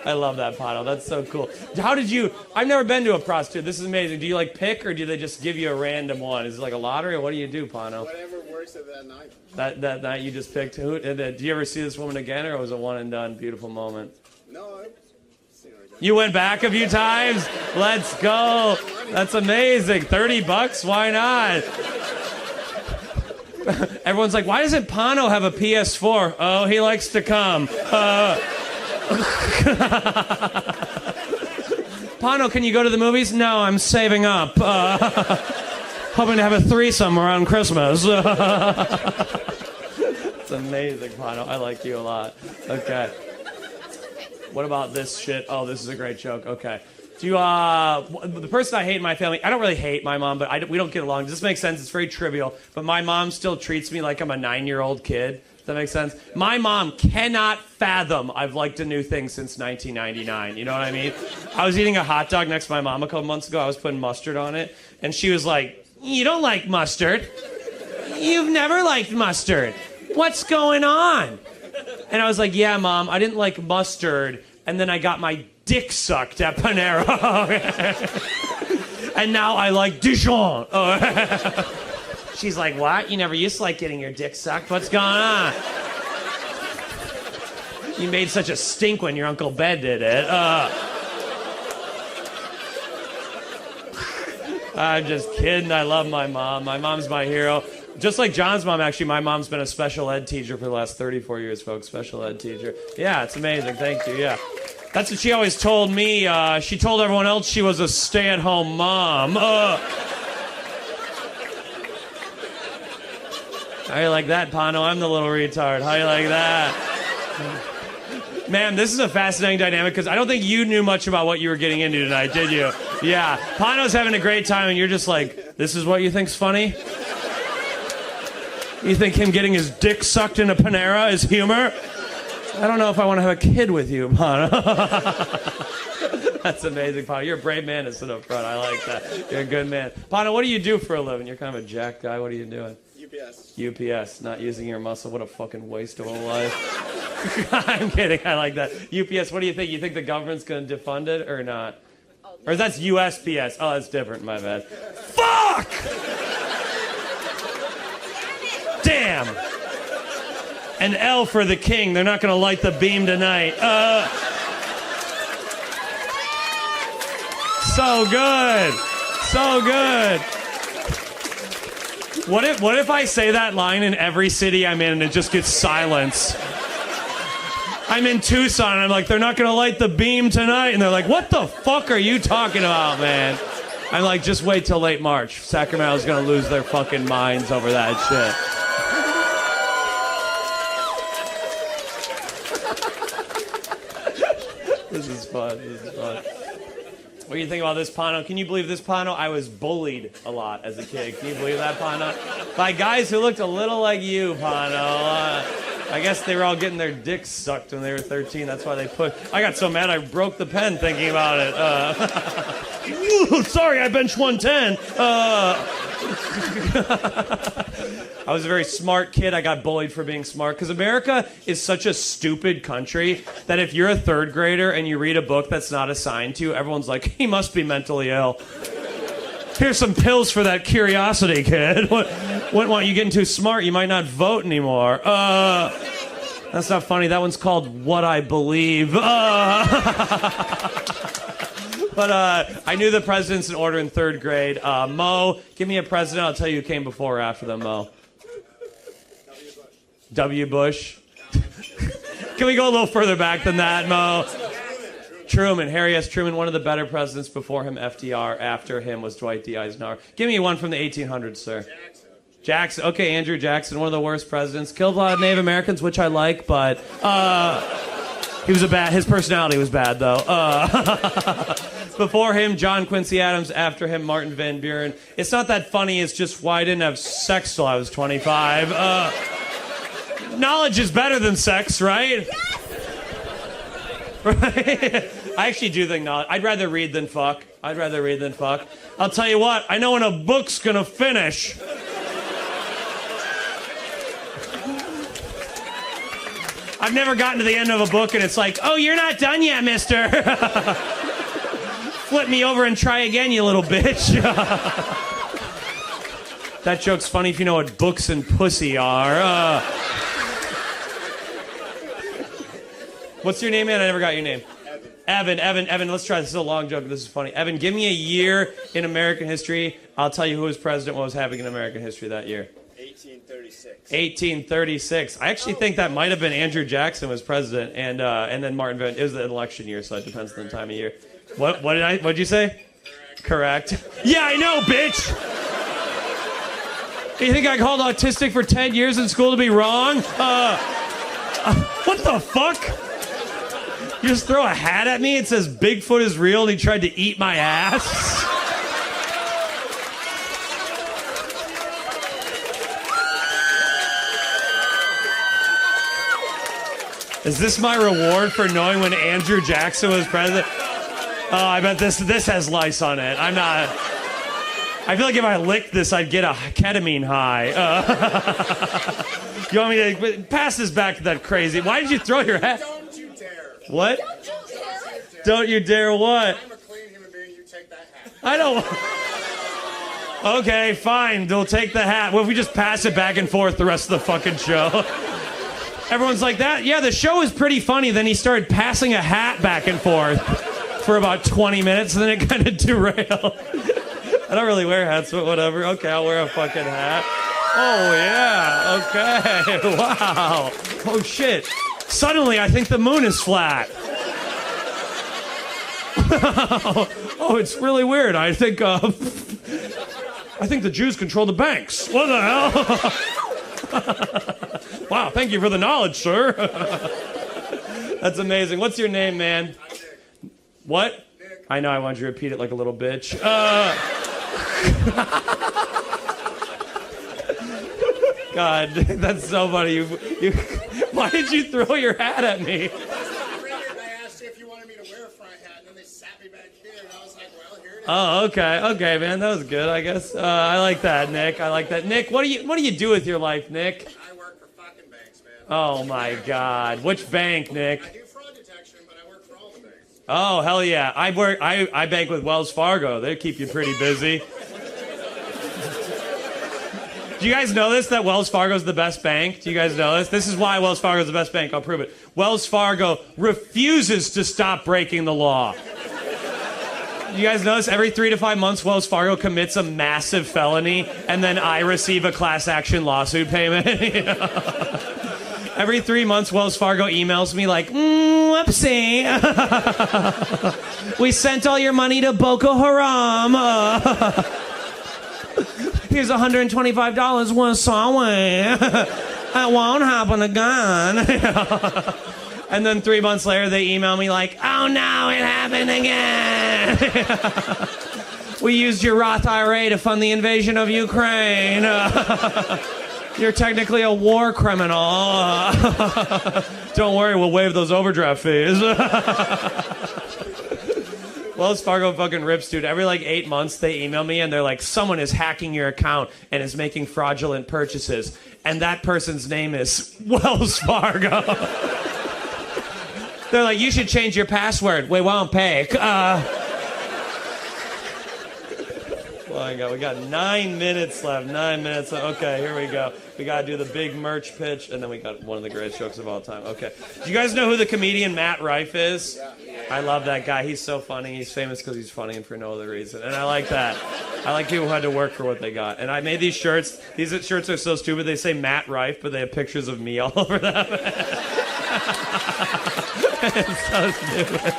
I love that, Pano. That's so cool. How did you... I've never been to a prostitute. This is amazing. Do you, like, pick, or do they just give you a random one? Is it like a lottery, or what do you do, Pano? Whatever works at that night. That night you just picked who? Do you ever see this woman again, or was it a one and done, beautiful moment? No, I've seen her again. You went back a few times? Let's go. That's amazing. $30? Why not? Everyone's like, why doesn't Pano have a PS4? Oh, he likes to come. Pano, can you go to the movies? No, I'm saving up. Hoping to have a threesome around Christmas. It's amazing, Pano. I like you a lot. Okay. What about this shit? Oh, this is a great joke. Okay. Do you, the person I hate in my family, I don't really hate my mom, but we don't get along. Does this make sense? It's very trivial. But my mom still treats me like I'm a 9-year-old kid. Does that make sense? My mom cannot fathom I've liked a new thing since 1999. You know what I mean? I was eating a hot dog next to my mom a couple months ago. I was putting mustard on it. And she was like, you don't like mustard. You've never liked mustard. What's going on? And I was like, yeah, Mom, I didn't like mustard. And then I got my dick sucked at Panera. And now I like Dijon. She's like, what? You never used to like getting your dick sucked? What's going on? You made such a stink when your Uncle Ben did it. I'm just kidding. I love my mom. My mom's my hero. Just like John's mom, actually, my mom's been a special ed teacher for the last 34 years, folks. Special ed teacher. Yeah, it's amazing. Thank you. Yeah. That's what she always told me. She told everyone else she was a stay-at-home mom. How you like that, Pano? I'm the little retard. How you like that? Man, this is a fascinating dynamic because I don't think you knew much about what you were getting into tonight, did you? Yeah. Pano's having a great time and you're just like, this is what you think's funny? You think him getting his dick sucked in a Panera is humor? I don't know if I want to have a kid with you, Pano. That's amazing, Pano. You're a brave man to sit up front. I like that. You're a good man. Pano, what do you do for a living? You're kind of a jack guy. What are you doing? UPS. UPS, not using your muscle. What a fucking waste of a life. I'm kidding. I like that. UPS, what do you think? You think the government's going to defund it or not? Or that's USPS. Oh, that's different. My bad. Fuck! Damn. An L for the king. They're not going to light the beam tonight. So good. So good. What if I say that line in every city I'm in and it just gets silence? I'm in Tucson and I'm like, they're not going to light the beam tonight. And they're like, what the fuck are you talking about, man? I'm like, just wait till late March. Sacramento's going to lose their fucking minds over that shit. This is fun. This is fun. What do you think about this, Pano? Can you believe this, Pano? I was bullied a lot as a kid. Can you believe that, Pano? By guys who looked a little like you, Pano. I guess they were all getting their dicks sucked when they were 13. That's why they put... I got so mad I broke the pen thinking about it. Sorry, I benched 110. I was a very smart kid. I got bullied for being smart because America is such a stupid country that if you're a third grader and you read a book that's not assigned to you, everyone's like, he must be mentally ill. Here's some pills for that curiosity, kid. Wouldn't want you getting too smart. You might not vote anymore. That's not funny. That one's called What I Believe. But I knew the presidents in order in 3rd grade. Mo, give me a president. I'll tell you who came before or after them, Mo. W. Bush. Can we go a little further back than that, Mo? Truman. Harry S. Truman, one of the better presidents. Before him, FDR. After him was Dwight D. Eisenhower. Give me one from the 1800s, sir. Jackson. Okay, Andrew Jackson, one of the worst presidents. Killed a lot of Native Americans, which I like, but his personality was bad, though. Before him, John Quincy Adams. After him, Martin Van Buren. It's not that funny, it's just why I didn't have sex till I was 25. Knowledge is better than sex, right? Yes! Right? I actually do think knowledge. I'd rather read than fuck. I'll tell you what, I know when a book's gonna finish. I've never gotten to the end of a book and it's like, oh, you're not done yet, mister. Flip me over and try again, you little bitch. That joke's funny if you know what books and pussy are. What's your name, man? I never got your name. Evan, let's try this. This is a long joke, but this is funny. Evan, give me a year in American history. I'll tell you who was president, what was happening in American history that year. 1836. I actually think that might have been Andrew Jackson was president, and then Martin Van. It was an election year, so it depends on the time of year. What'd you say? Correct. Yeah, I know, bitch. You think I called autistic for 10 years in school to be wrong? What the fuck? You just throw a hat at me? It says Bigfoot is real and he tried to eat my ass? Is this my reward for knowing when Andrew Jackson was president? Oh, I bet this has lice on it. I'm not... I feel like if I licked this, I'd get a ketamine high. You want me to... Pass this back to that crazy... Why did you throw your hat? Don't you dare. What? Don't you dare what? I'm a clean human being. You take that hat. I don't... Okay, fine. They'll take the hat. What if we just pass it back and forth the rest of the fucking show? Everyone's like, that? Yeah, the show is pretty funny. Then he started passing a hat back and forth for about 20 minutes, and then it kind of derailed. I don't really wear hats, but whatever. Okay, I'll wear a fucking hat. Oh, yeah. Okay. Wow. Oh, shit. Suddenly, I think the moon is flat. Oh, it's really weird. I think the Jews control the banks. What the hell? Wow, thank you for the knowledge, sir. That's amazing. What's your name, man? What? I know, I wanted you to repeat it like a little bitch. God, that's so funny. Why did you throw your hat at me? I asked you if you wanted me to wear a front hat, and then they sat me back here, and I was like, well, here it is. Oh, okay. Okay, man, that was good, I guess. I like that, Nick. I like that. Nick, what do you do with your life, Nick? I work for fucking banks, man. Oh, my God. Which bank, Nick? I do fraud detection, but I work for all the banks. Oh, hell yeah. I bank with Wells Fargo. They keep you pretty busy. Do you guys know this, that Wells Fargo is the best bank? Do you guys know this? This is why Wells Fargo is the best bank. I'll prove it. Wells Fargo refuses to stop breaking the law. You guys know this? Every 3 to 5 months, Wells Fargo commits a massive felony, and then I receive a class action lawsuit payment. Every 3 months, Wells Fargo emails me like, whoopsie. We sent all your money to Boko Haram. Here's $125 once away. That won't happen again. And then 3 months later, they email me like, oh no, it happened again. We used your Roth IRA to fund the invasion of Ukraine. You're technically a war criminal. Don't worry, we'll waive those overdraft fees. Wells Fargo fucking rips, dude. Every like 8 months, they email me and they're like, someone is hacking your account and is making fraudulent purchases. And that person's name is Wells Fargo. They're like, you should change your password. We won't pay. flying out. We got 9 minutes left. 9 minutes left. Okay, here we go. We got to do the big merch pitch, and then we got one of the greatest jokes of all time. Okay. Do you guys know who the comedian Matt Rife is? I love that guy. He's so funny. He's famous because he's funny and for no other reason. And I like that. I like people who had to work for what they got. And I made these shirts. These shirts are so stupid. They say Matt Rife, but they have pictures of me all over them. It's so stupid.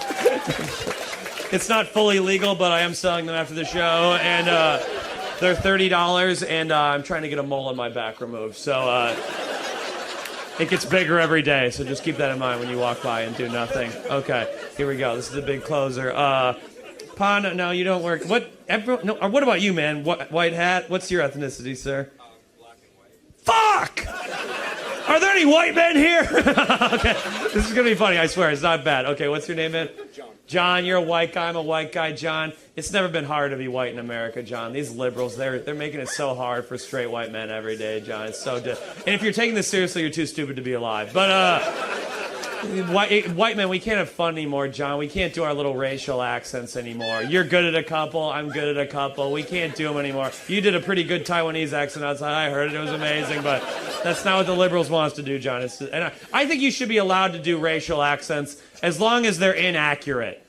It's not fully legal, but I am selling them after the show. And they're $30, and I'm trying to get a mole on my back removed. So it gets bigger every day, so just keep that in mind when you walk by and do nothing. Okay, here we go. This is the big closer. Pon, no, you don't work. What about you, man? White hat? What's your ethnicity, sir? Black and white. Fuck! Are there any white men here? Okay, this is going to be funny, I swear. It's not bad. Okay, what's your name, man? John. John, you're a white guy. I'm a white guy, John. It's never been hard to be white in America, John. These liberals, they're making it so hard for straight white men every day, John. It's so and if you're taking this seriously, you're too stupid to be alive. But white men, we can't have fun anymore, John. We can't do our little racial accents anymore. You're good at a couple. I'm good at a couple. We can't do them anymore. You did a pretty good Taiwanese accent outside. I heard it. It was amazing, but that's not what the liberals want us to do, John. And I think you should be allowed to do racial accents as long as they're inaccurate.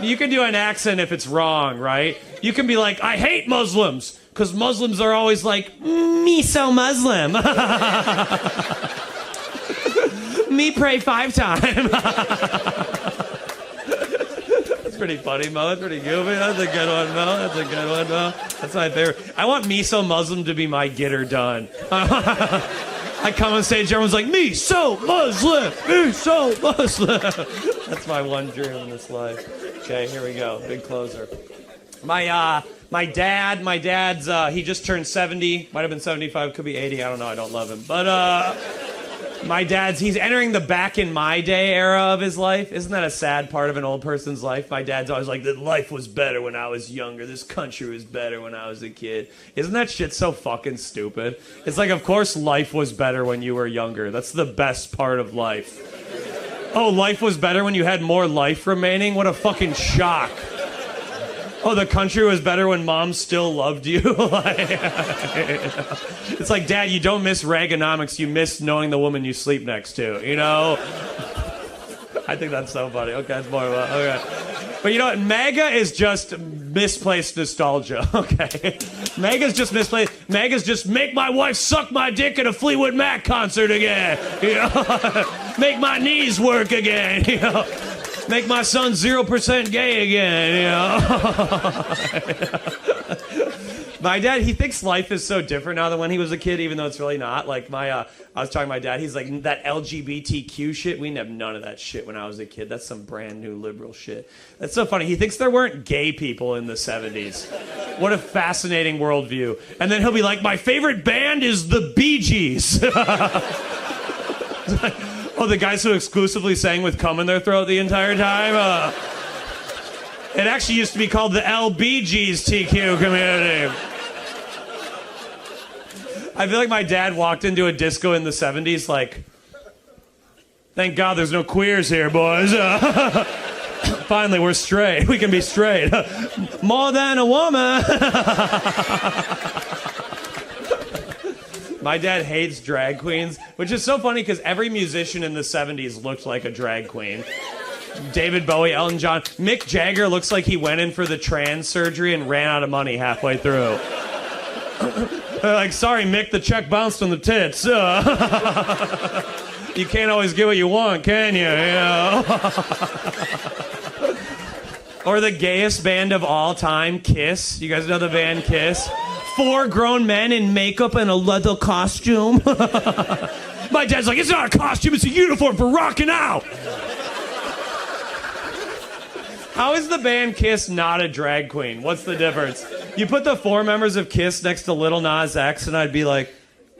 You can do an accent if it's wrong, right? You can be like, I hate Muslims, because Muslims are always like, me so Muslim. Me pray 5 times. That's pretty funny, Mo. That's pretty goofy. That's a good one, Mo. That's a good one, Mo. That's my favorite. I want me so Muslim to be my get her done. I come on stage, everyone's like, me so Muslim, me so Muslim. That's my one dream in this life. Okay, here we go, big closer. My dad's, he just turned 70, might have been 75, could be 80, I don't know, I don't love him. But my dad's, he's entering the back in my day era of his life. Isn't that a sad part of an old person's life? My dad's always like, that life was better when I was younger. This country was better when I was a kid. Isn't that shit so fucking stupid? It's like, of course life was better when you were younger. That's the best part of life. Oh, life was better when you had more life remaining? What a fucking shock. Oh, the country was better when mom still loved you? It's like, Dad, you don't miss Reaganomics, you miss knowing the woman you sleep next to, you know? I think that's so funny. Okay, that's more of a, okay. But you know what? MAGA is just misplaced nostalgia, okay? MAGA's just misplaced. MAGA's just make my wife suck my dick at a Fleetwood Mac concert again, you know? Make my knees work again, you know? Make my son 0% gay again, you know? My dad, he thinks life is so different now than when he was a kid, even though it's really not. Like, I was talking to my dad, he's like, that LGBTQ shit, we didn't have none of that shit when I was a kid. That's some brand new liberal shit. That's so funny. He thinks there weren't gay people in the 70s. What a fascinating worldview. And then he'll be like, my favorite band is the Bee Gees. Oh, the guys who exclusively sang with cum in their throat the entire time? It actually used to be called the LBGTQ community. I feel like my dad walked into a disco in the 70s like, thank God there's no queers here, boys. Finally, we're straight. We can be straight. More than a woman. My dad hates drag queens, which is so funny because every musician in the 70s looked like a drag queen. David Bowie, Elton John. Mick Jagger looks like he went in for the trans surgery and ran out of money halfway through. They're like, sorry, Mick, the check bounced on the tits. You can't always get what you want, can you? You know? Or the gayest band of all time, Kiss. You guys know the band Kiss? 4 grown men in makeup and a leather costume. My dad's like, it's not a costume, it's a uniform for rocking out. How is the band Kiss not a drag queen? What's the difference? You put the 4 members of Kiss next to Lil Nas X and I'd be like,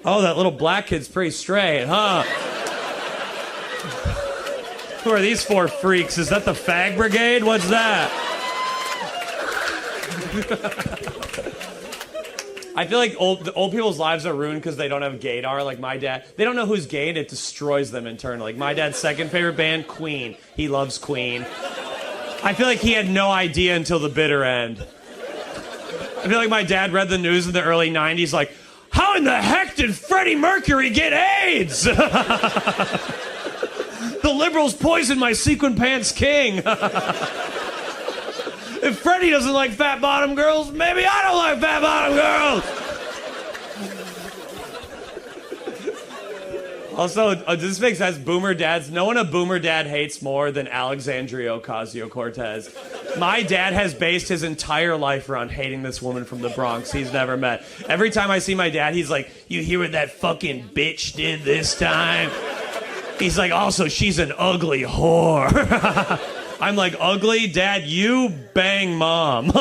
oh, that little black kid's pretty straight, huh? Who are these 4 freaks? Is that the Fag Brigade? What's that? I feel like old people's lives are ruined because they don't have gaydar. Like my dad, they don't know who's gay and it destroys them internally. Like my dad's second favorite band, Queen. He loves Queen. I feel like he had no idea until the bitter end. I feel like my dad read the news in the early 90s like, how in the heck did Freddie Mercury get AIDS? The liberals poisoned my sequin pants king. If Freddie doesn't like fat bottom girls, maybe I don't like fat bottom girls. Also, this makes sense. Boomer dads. No one a boomer dad hates more than Alexandria Ocasio-Cortez. My dad has based his entire life around hating this woman from the Bronx he's never met. Every time I see my dad, he's like, you hear what that fucking bitch did this time? He's like, also, she's an ugly whore. I'm like, ugly? Dad, you bang mom. If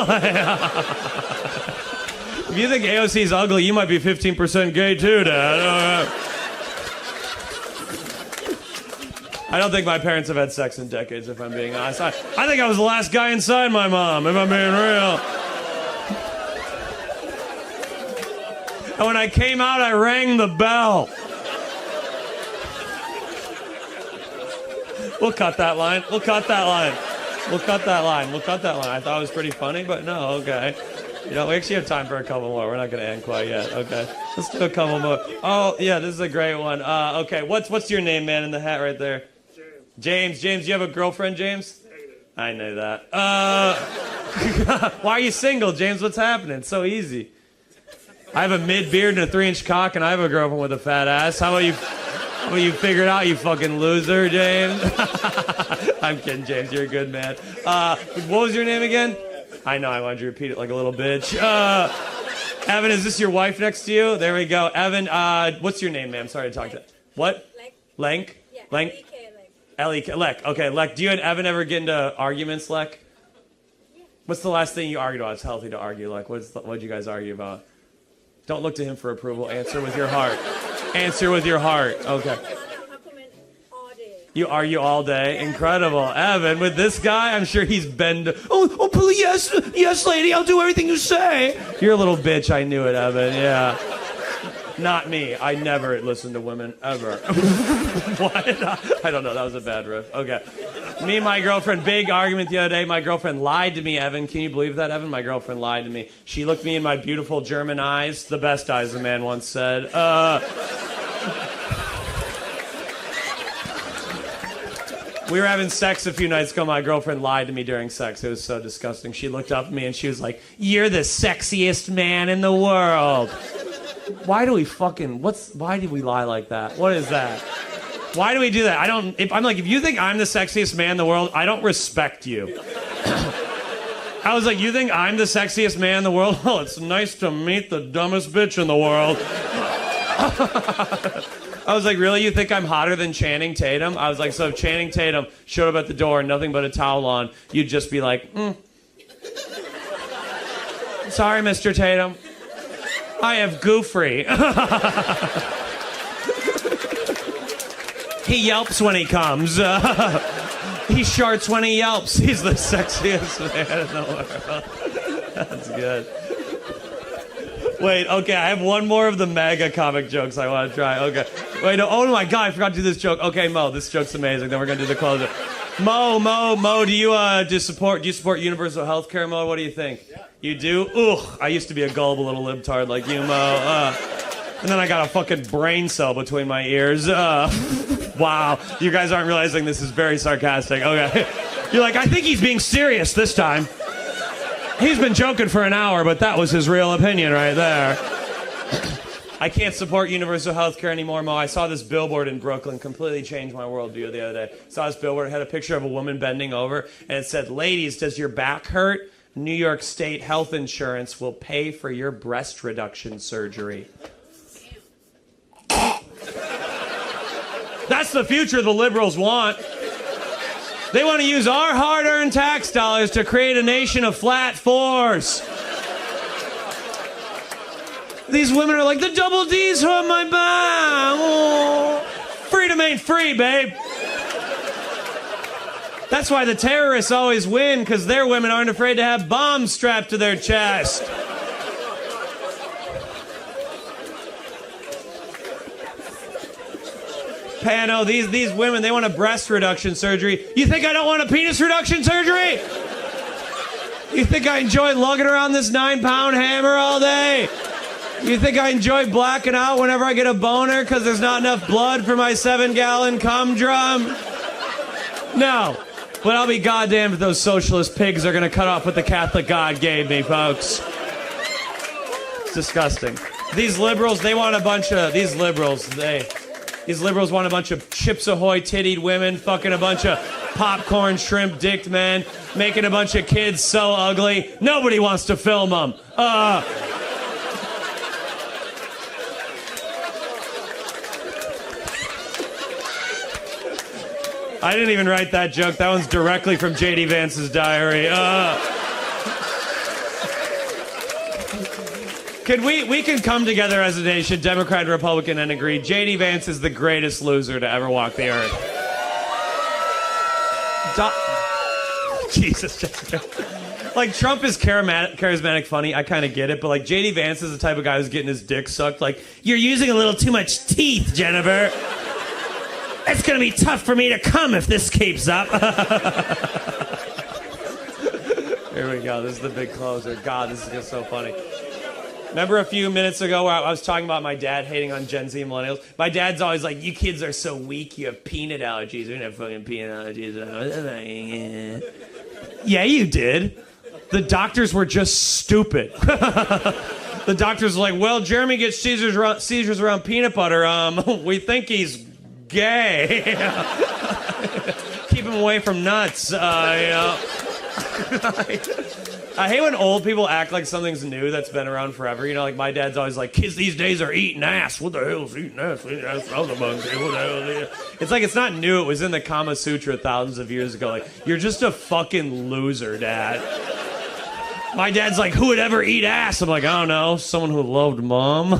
you think AOC is ugly, you might be 15% gay too, Dad. I don't think my parents have had sex in decades, if I'm being honest. I think I was the last guy inside my mom, if I'm being real. And when I came out, I rang the bell. We'll cut that line. I thought it was pretty funny, but no, okay. You know, we actually have time for a couple more. We're not going to end quite yet, okay? Let's do a couple more. Oh, yeah, this is a great one. Okay, what's your name, man, in the hat right there? James, do you have a girlfriend, James? I knew that. Why are you single, James? What's happening? It's so easy. I have a mid-beard and a 3-inch cock, and I have a girlfriend with a fat ass. How about you figure it out, you fucking loser, James? I'm kidding, James. You're a good man. What was your name again? I know, I wanted you to repeat it like a little bitch. Evan, is this your wife next to you? There we go. Evan, what's your name, ma'am? Sorry to talk to you. What? Lenk. Yeah, Lenk? L-E-K. Lek. Okay, Lek. Do you and Evan ever get into arguments, Lek? Yeah. What's the last thing you argued about? It's healthy to argue, Lek. What'd you guys argue about? Don't look to him for approval. Answer with your heart. Answer with your heart. Okay. You argue all day? Incredible. Evan, with this guy, I'm sure he's been oh, please, yes, lady, I'll do everything you say. You're a little bitch. I knew it, Evan. Yeah. Not me. I never listen to women, ever. What? I don't know. That was a bad riff. Okay. Me and my girlfriend, big argument the other day. My girlfriend lied to me, Evan. Can you believe that, Evan? My girlfriend lied to me. She looked me in my beautiful German eyes. The best eyes, a man once said. We were having sex a few nights ago. My girlfriend lied to me during sex. It was so disgusting. She looked up at me and she was like, "You're the sexiest man in the world." Why do we lie like that? What is that? Why do we do that? If you think I'm the sexiest man in the world, I don't respect you. I was like, you think I'm the sexiest man in the world? Oh, it's nice to meet the dumbest bitch in the world. I was like, really? You think I'm hotter than Channing Tatum? I was like, so if Channing Tatum showed up at the door, nothing but a towel on, you'd just be like, Sorry, Mr. Tatum. I have GEOFFREY. He yelps when he comes. He sharts when he yelps. He's the sexiest man in the world. That's good. Wait, okay, I have one more of the MAGA comic jokes I want to try. Okay. Wait, no, oh my God, I forgot to do this joke. Okay, Mo, this joke's amazing. Then we're going to do the closer. Mo, do you support universal health care, Mo? What do you think? Yeah. You do? Ugh, I used to be a gullible little libtard like you, Mo. And then I got a fucking brain cell between my ears. Wow, you guys aren't realizing this is very sarcastic. Okay. You're like, I think he's being serious this time. He's been joking for an hour, but that was his real opinion right there. I can't support universal health care anymore, Mo. I saw this billboard in Brooklyn, completely changed my worldview the other day. Saw this billboard, it had a picture of a woman bending over, and it said, "Ladies, does your back hurt? New York State health insurance will pay for your breast reduction surgery." That's the future the liberals want. They want to use our hard-earned tax dollars to create a nation of flat fours. These women are like, the double D's hurt my back. Oh. Freedom ain't free, babe. That's why the terrorists always win, because their women aren't afraid to have bombs strapped to their chest. Pano, these women, they want a breast reduction surgery. You think I don't want a penis reduction surgery? You think I enjoy lugging around this 9-pound hammer all day? You think I enjoy blacking out whenever I get a boner because there's not enough blood for my 7-gallon cum drum? No. But I'll be goddamned if those socialist pigs are going to cut off what the Catholic God gave me, folks. It's disgusting. These liberals, they want a bunch of... These liberals want a bunch of Chips Ahoy tittied women, fucking a bunch of popcorn shrimp dicked men, making a bunch of kids so ugly, nobody wants to film them. I didn't even write that joke. That one's directly from J.D. Vance's diary. We can come together as a nation, Democrat and Republican, and agree J.D. Vance is the greatest loser to ever walk the earth. Jesus, Jessica. Like, Trump is charismatic, funny. I kind of get it. But, like, J.D. Vance is the type of guy who's getting his dick sucked. Like, you're using a little too much teeth, Jennifer. It's going to be tough for me to come if this keeps up. Here we go. This is the big closer. God, this is just so funny. Remember a few minutes ago where I was talking about my dad hating on Gen Z and millennials? My dad's always like, you kids are so weak, you have peanut allergies. We don't have fucking peanut allergies. Yeah, you did. The doctors were just stupid. The doctors were like, well, Jeremy gets seizures around peanut butter. We think he's gay. Keep him away from nuts. I hate when old people act like something's new that's been around forever. You know, like my dad's always like, kids these days are eating ass. What the hell is eating ass? What the hell is it? It's like it's not new. It was in the Kama Sutra thousands of years ago. Like, you're just a fucking loser, Dad. My dad's like, who would ever eat ass? I'm like, I don't know. Someone who loved Mom.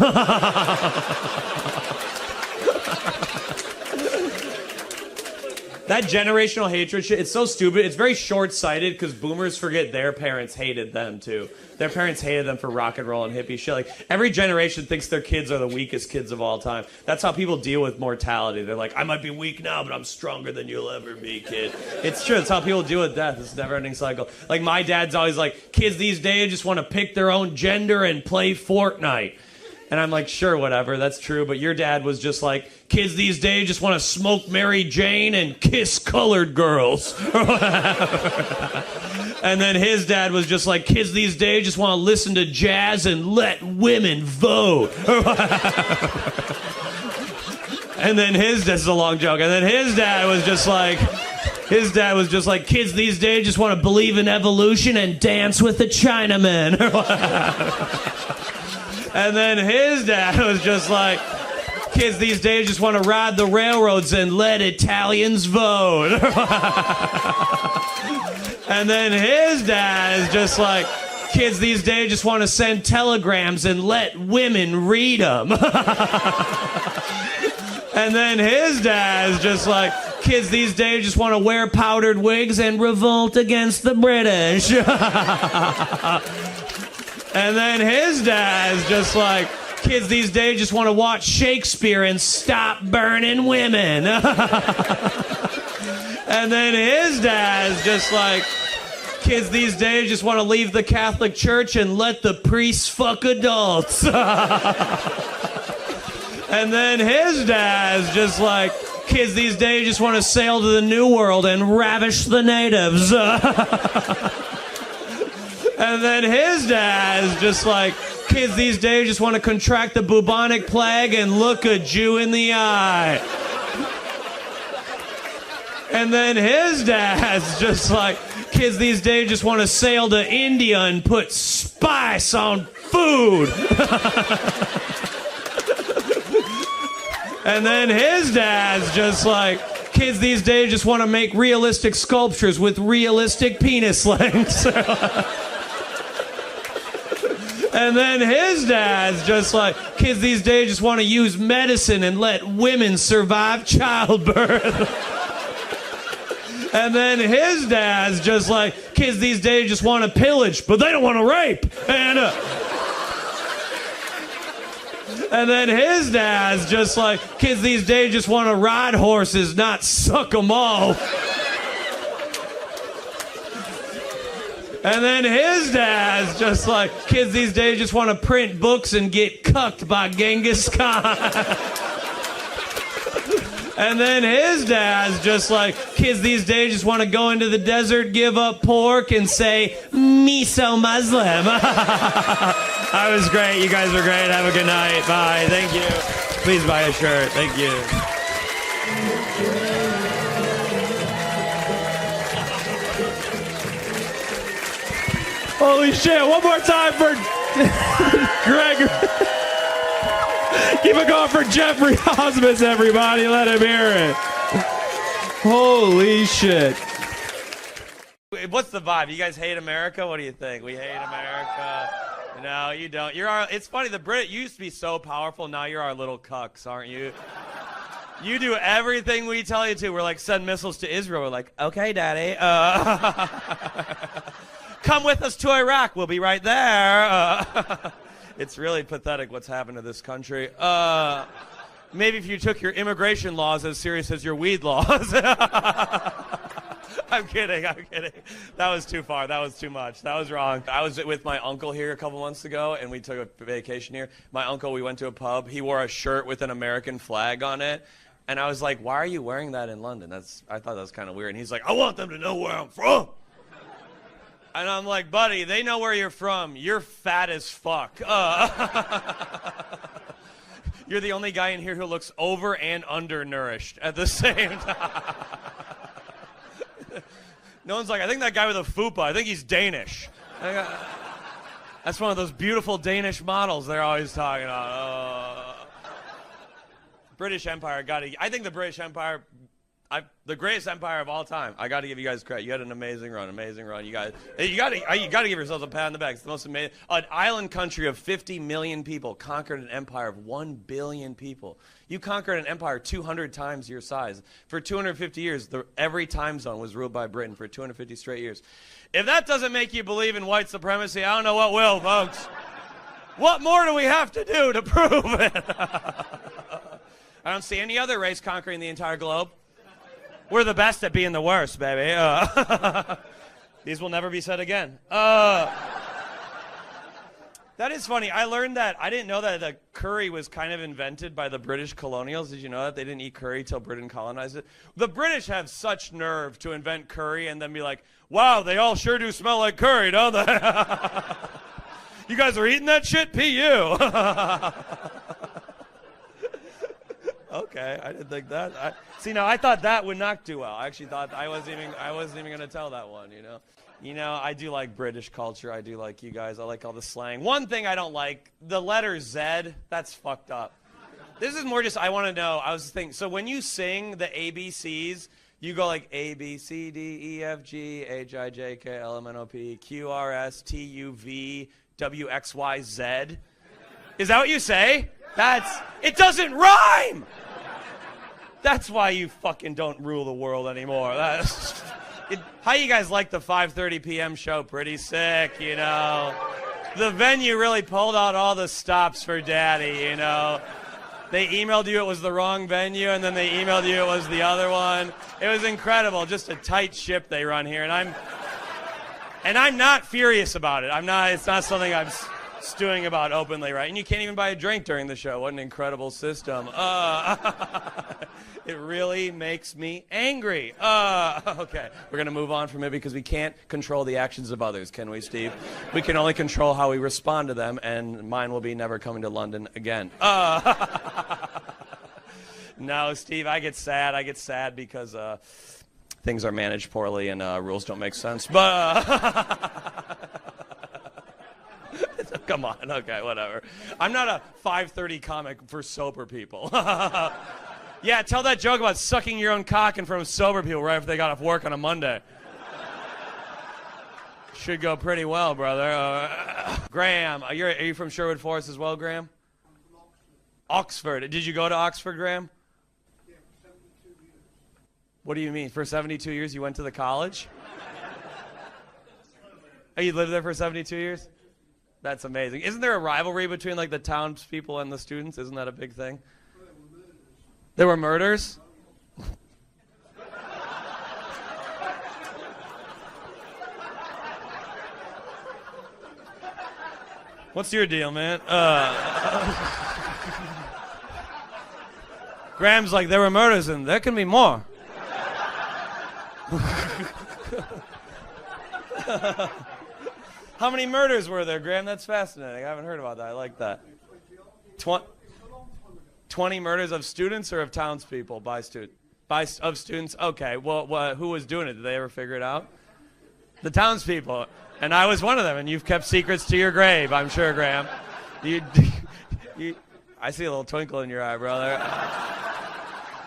That generational hatred shit, it's so stupid. It's very short-sighted because boomers forget their parents hated them, too. Their parents hated them for rock and roll and hippie shit. Like, every generation thinks their kids are the weakest kids of all time. That's how people deal with mortality. They're like, I might be weak now, but I'm stronger than you'll ever be, kid. It's true. It's how people deal with death. It's a never-ending cycle. Like, my dad's always like, kids these days just want to pick their own gender and play Fortnite. And I'm like, sure, whatever, that's true. But your dad was just like, kids these days just want to smoke Mary Jane and kiss colored girls. And then his dad was just like, kids these days just want to listen to jazz and let women vote. And then this is a long joke. And then his dad was just like, kids these days just want to believe in evolution and dance with the Chinamen. And then his dad was just like, kids these days just want to ride the railroads and let Italians vote. And then his dad is just like, kids these days just want to send telegrams and let women read them. And then his dad is just like, kids these days just want to wear powdered wigs and revolt against the British. And then his dad's just like, kids these days just want to watch Shakespeare and stop burning women. And then his dad's just like, kids these days just want to leave the Catholic Church and let the priests fuck adults. And then his dad's just like, kids these days just want to sail to the New World and ravish the natives. And then his dad's just like, kids these days just want to contract the bubonic plague and look a Jew in the eye. And then his dad's just like, kids these days just want to sail to India and put spice on food. And then his dad's just like, kids these days just want to make realistic sculptures with realistic penis lengths. And then his dad's just like, kids these days just want to use medicine and let women survive childbirth. And then his dad's just like, kids these days just want to pillage, but they don't want to rape. And then his dad's just like, kids these days just want to ride horses, not suck them off. And then his dad's just like, kids these days just want to print books and get cucked by Genghis Khan. And then his dad's just like, kids these days just want to go into the desert, give up pork, and say, me so Muslim. That was great. You guys were great. Have a good night. Bye. Thank you. Please buy a shirt. Thank you. Holy shit. One more time for Greg. Keep it going for Geoffrey Asmus, everybody. Let him hear it. Holy shit. What's the vibe? You guys hate America? What do you think? We hate America. No, you don't. It's funny, the Brit used to be so powerful. Now you're our little cucks, aren't you? You do everything we tell you to. We're like, send missiles to Israel. We're like, okay, daddy. Come with us to Iraq. We'll be right there. It's really pathetic what's happened to this country. Maybe if you took your immigration laws as serious as your weed laws. I'm kidding. That was too far. That was too much. That was wrong. I was with my uncle here a couple months ago, and we took a vacation here. My uncle, we went to a pub. He wore a shirt with an American flag on it. And I was like, why are you wearing that in London? I thought that was kind of weird. And he's like, I want them to know where I'm from. And I'm like, buddy, they know where you're from. You're fat as fuck. You're the only guy in here who looks over and undernourished at the same time. No one's like, I think that guy with a fupa, I think he's Danish. That's one of those beautiful Danish models they're always talking about. British Empire, I think the British Empire, the greatest empire of all time. I got to give you guys credit. You had an amazing run. You got to give yourselves a pat on the back. It's the most amazing. An island country of 50 million people conquered an empire of 1 billion people. You conquered an empire 200 times your size. For 250 years, every time zone was ruled by Britain for 250 straight years. If that doesn't make you believe in white supremacy, I don't know what will, folks. What more do we have to do to prove it? I don't see any other race conquering the entire globe. We're the best at being the worst, baby. These will never be said again. That is funny. I learned that. I didn't know that the curry was kind of invented by the British colonials. Did you know that? They didn't eat curry till Britain colonized it. The British have such nerve to invent curry and then be like, wow, they all sure do smell like curry, don't they? You guys are eating that shit? P.U. Okay, I didn't think that. Now I thought that would not do well. I actually thought I wasn't even going to tell that one, you know. I do like British culture. I do like you guys. I like all the slang. One thing I don't like, the letter Z, that's fucked up. This is more just, I want to know, I was thinking, so when you sing the ABCs, you go like A, B, C, D, E, F, G, H, I, J, K, L, M, N, O, P, Q, R, S, T, U, V, W, X, Y, Z. Is that what you say? It doesn't rhyme! That's why you fucking don't rule the world anymore. How you guys like the 5:30 p.m. show? Pretty sick, you know. The venue really pulled out all the stops for Daddy, you know. They emailed you it was the wrong venue, and then they emailed you it was the other one. It was incredible. Just a tight ship they run here, and I'm not furious about it. It's not something I'm stewing about openly, right? And you can't even buy a drink during the show. What an incredible system. It really makes me angry. Okay, we're going to move on from it because we can't control the actions of others, can we, Steve? We can only control how we respond to them, and mine will be never coming to London again. No, Steve, I get sad because things are managed poorly and rules don't make sense. But come on, okay, whatever. I'm not a 5:30 comic for sober people. Yeah, tell that joke about sucking your own cock in front of sober people right after they got off work on a Monday. Should go pretty well, brother. Graham, are you from Sherwood Forest as well, Graham? Oxford. Did you go to Oxford, Graham? Yeah, 72 years. What do you mean? For 72 years you went to the college? Oh, you lived there for 72 years? That's amazing. Isn't there a rivalry between like the townspeople and the students? Isn't that a big thing? There were murders? What's your deal, man? Graham's like, there were murders and there can be more. How many murders were there, Graham? That's fascinating. I haven't heard about that. I like that. 20 murders of students or of townspeople by students? Of students? Okay. Well, who was doing it? Did they ever figure it out? The townspeople. And I was one of them, and you've kept secrets to your grave, I'm sure, Graham. I see a little twinkle in your eye, brother.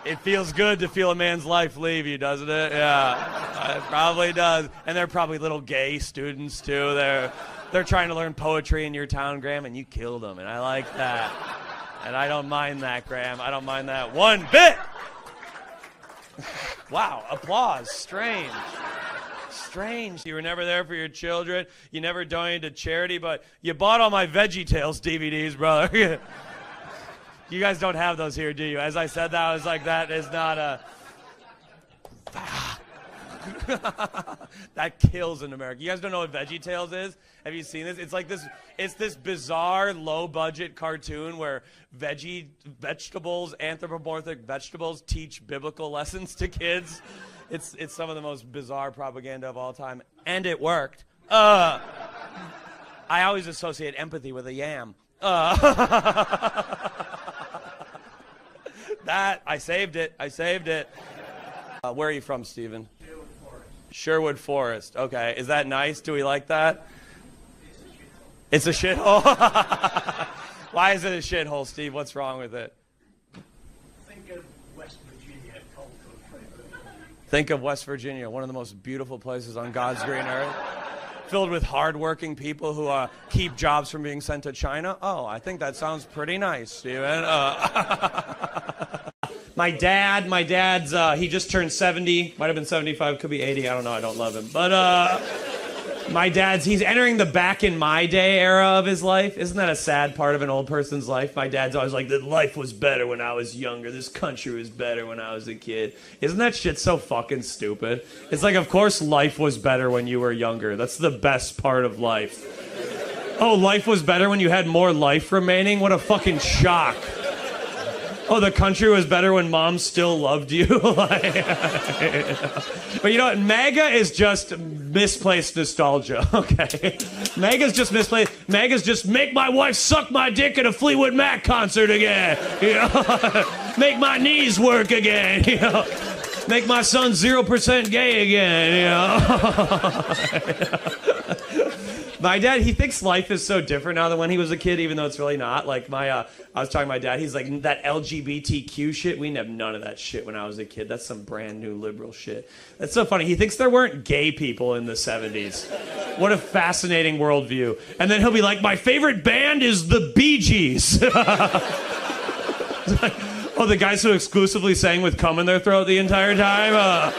It feels good to feel a man's life leave you, doesn't it? Yeah, it probably does. And they're probably little gay students, too. They're trying to learn poetry in your town, Graham, and you killed them, and I like that. And I don't mind that, Graham. I don't mind that one bit. Wow, applause. Strange. You were never there for your children. You never donated to charity, but you bought all my VeggieTales DVDs, brother. You guys don't have those here, do you? As I said that, I was like, that is not a... That kills in America. You guys don't know what VeggieTales is? Have you seen this? It's like this. It's this bizarre, low-budget cartoon where vegetables, anthropomorphic vegetables, teach biblical lessons to kids. It's some of the most bizarre propaganda of all time, and it worked. I always associate empathy with a yam. That I saved it. Where are you from, Stephen? Sherwood Forest. Okay, is that nice? Do we like that? It's a shithole. Why is it a shithole, Steve? What's wrong with it? Think of West Virginia. Think of West Virginia, one of the most beautiful places on God's green earth, filled with hardworking people who keep jobs from being sent to China. Oh, I think that sounds pretty nice, Stephen. My dad's, he just turned 70, might have been 75, could be 80, I don't know, I don't love him. But he's entering the back in my day era of his life. Isn't that a sad part of an old person's life? My dad's always like, that life was better when I was younger, this country was better when I was a kid. Isn't that shit so fucking stupid? It's like, of course life was better when you were younger. That's the best part of life. Oh, life was better when you had more life remaining? What a fucking shock. Oh, the country was better when mom still loved you? But you know what? MAGA is just misplaced nostalgia, okay? MAGA's just misplaced. MAGA's just make my wife suck my dick at a Fleetwood Mac concert again. You know? Make my knees work again. You know? Make my son 0% gay again. You know? My dad, he thinks life is so different now than when he was a kid, even though it's really not. Like I was talking to my dad, he's like, that LGBTQ shit, we didn't have none of that shit when I was a kid. That's some brand new liberal shit. That's so funny. He thinks there weren't gay people in the 70s. What a fascinating worldview. And then he'll be like, my favorite band is the Bee Gees. Oh, the guys who exclusively sang with cum in their throat the entire time?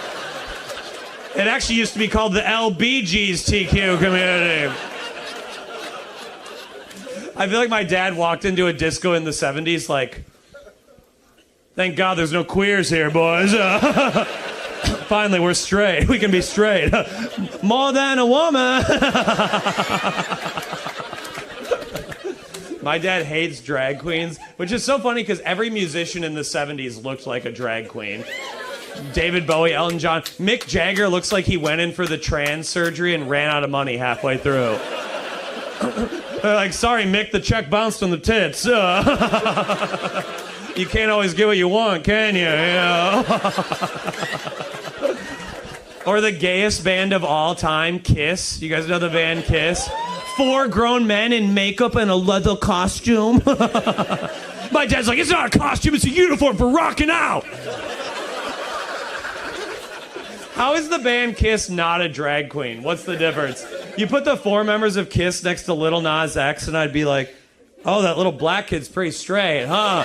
It actually used to be called the LBGTQ community. I feel like my dad walked into a disco in the 70s like, thank God there's no queers here, boys. Finally, we're straight. We can be straight. More than a woman. My dad hates drag queens, which is so funny because every musician in the 70s looked like a drag queen. David Bowie, Elton John. Mick Jagger looks like he went in for the trans surgery and ran out of money halfway through. They're like, sorry, Mick, the check bounced on the tits. You can't always get what you want, can you? Or the gayest band of all time, Kiss. You guys know the band Kiss? 4 grown men in makeup and a leather costume. My dad's like, it's not a costume, it's a uniform for rocking out. How is the band Kiss not a drag queen? What's the difference? You put the 4 members of Kiss next to Lil Nas X and I'd be like, oh, that little black kid's pretty straight, huh?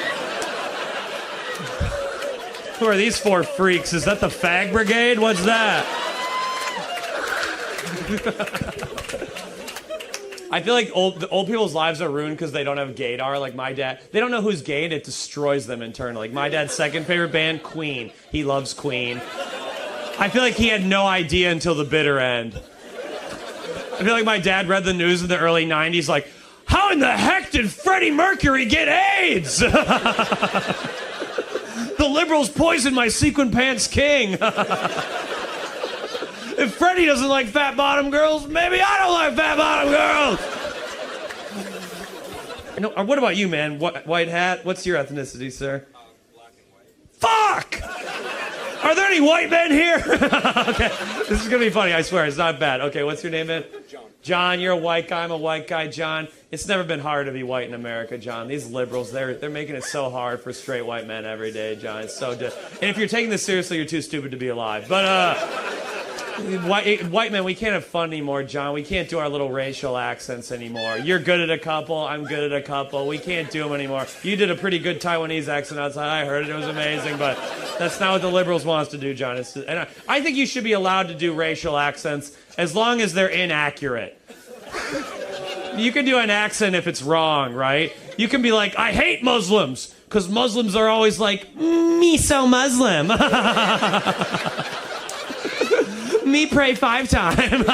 Who are these 4 freaks? Is that the Fag Brigade? What's that? I feel like old people's lives are ruined because they don't have gaydar. Like my dad, they don't know who's gay and it destroys them internally. Like my dad's second favorite band, Queen. He loves Queen. I feel like he had no idea until the bitter end. I feel like my dad read the news in the early 90s like, how how in the heck did Freddie Mercury get AIDS? The liberals poisoned my sequin pants king. If Freddie doesn't like fat bottom girls, maybe I don't like fat bottom girls. No, what about you, man? White hat? What's your ethnicity, sir? Black and white. Fuck! Are there any white men here? Okay, this is gonna be funny, I swear, it's not bad. Okay, what's your name, man? John. John, you're a white guy, I'm a white guy. John, it's never been hard to be white in America, John. These liberals, they're making it so hard for straight white men every day, John. It's so and if you're taking this seriously, you're too stupid to be alive. But white men, we can't have fun anymore, John. We can't do our little racial accents anymore. You're good at a couple, I'm good at a couple. We can't do them anymore. You did a pretty good Taiwanese accent outside. I heard it, it was amazing, but that's not what the liberals want us to do, John. And I think you should be allowed to do racial accents as long as they're inaccurate. You can do an accent if it's wrong, right? You can be like, I hate Muslims, because Muslims are always like, me so Muslim. Me pray 5 times.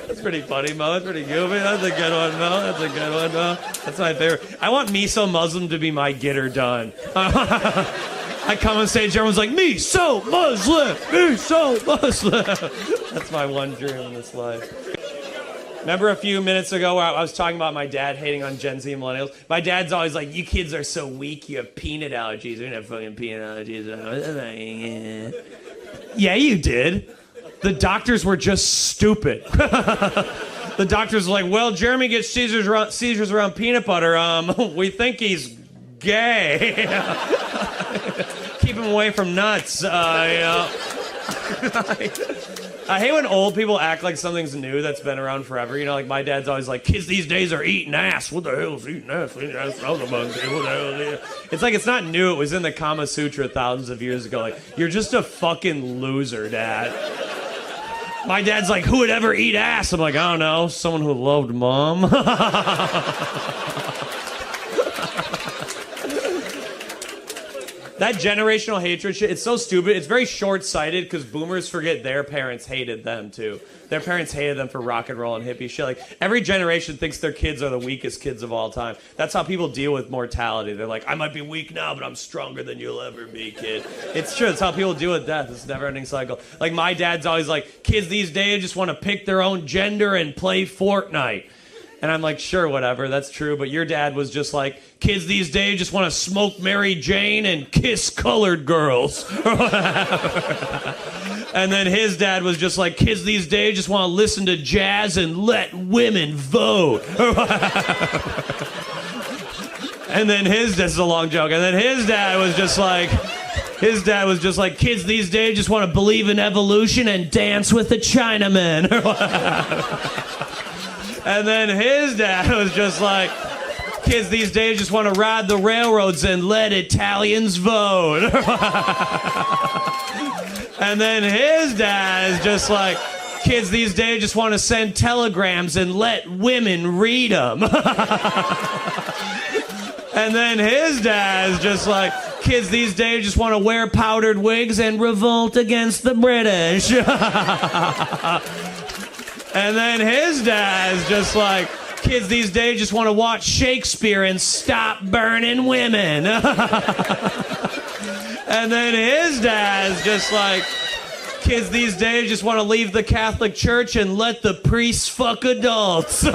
That's pretty funny, Mo. That's pretty goofy. That's a good one, Mo. That's a good one, Mo. That's my favorite. I want me so Muslim to be my get her done. I come on stage, everyone's like, me so Muslim, me so Muslim. That's my one dream in this life. Remember a few minutes ago where I was talking about my dad hating on Gen Z and millennials? My dad's always like, you kids are so weak, you have peanut allergies. We didn't have fucking peanut allergies. Yeah, you did. The doctors were just stupid. The doctors were like, well, Jeremy gets seizures around peanut butter. We think he's gay. Keep him away from nuts, you know. I hate when old people act like something's new that's been around forever. You know, like my dad's always like, kids these days are eating ass. What the hell is eating ass? Eating ass? What the hell is it? It's like it's not new. It was in the Kama Sutra thousands of years ago. Like, you're just a fucking loser, Dad. My dad's like, who would ever eat ass? I'm like, I don't know. Someone who loved Mom. That generational hatred shit, it's so stupid. It's very short-sighted because boomers forget their parents hated them, too. Their parents hated them for rock and roll and hippie shit. Like, every generation thinks their kids are the weakest kids of all time. That's how people deal with mortality. They're like, I might be weak now, but I'm stronger than you'll ever be, kid. It's true. It's how people deal with death. It's a never-ending cycle. Like, my dad's always like, kids these days just want to pick their own gender and play Fortnite. And I'm like, sure, whatever, that's true. But your dad was just like, kids these days just want to smoke Mary Jane and kiss colored girls. And then his dad was just like, kids these days just want to listen to jazz and let women vote. And then this is a long joke. And then his dad was just like, kids these days just want to believe in evolution and dance with the Chinamen. And then his dad was just like, kids these days just want to ride the railroads and let Italians vote. And then his dad is just like, kids these days just want to send telegrams and let women read them. And then his dad is just like, kids these days just want to wear powdered wigs and revolt against the British. And then his dad's just like, kids these days just want to watch Shakespeare and stop burning women. And then his dad's just like, kids these days just want to leave the Catholic Church and let the priests fuck adults. And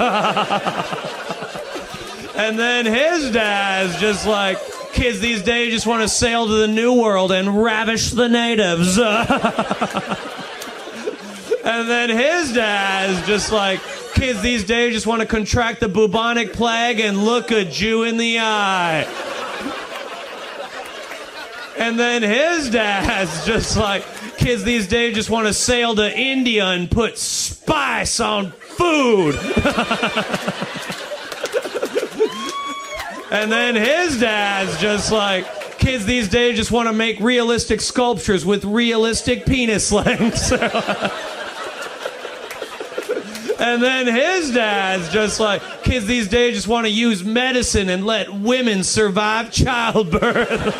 then his dad's just like, kids these days just want to sail to the New World and ravish the natives. And then his dad's just like, kids these days just want to contract the bubonic plague and look a Jew in the eye. And then his dad's just like, kids these days just want to sail to India and put spice on food. And then his dad's just like, kids these days just want to make realistic sculptures with realistic penis lengths. And then his dad's just like, kids these days just want to use medicine and let women survive childbirth.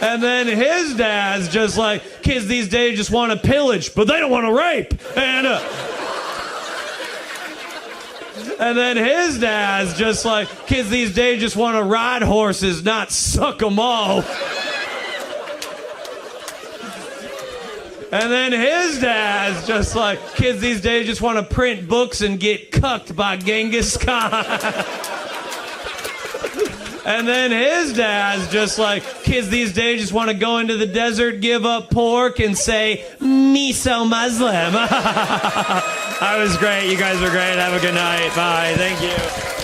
And then his dad's just like, kids these days just want to pillage, but they don't want to rape. And then his dad's just like, kids these days just want to ride horses, not suck them off. And then his dad's just like, kids these days just want to print books and get cucked by Genghis Khan. And then his dad's just like, kids these days just want to go into the desert, give up pork, and say, me so Muslim. That was great. You guys were great. Have a good night. Bye. Thank you.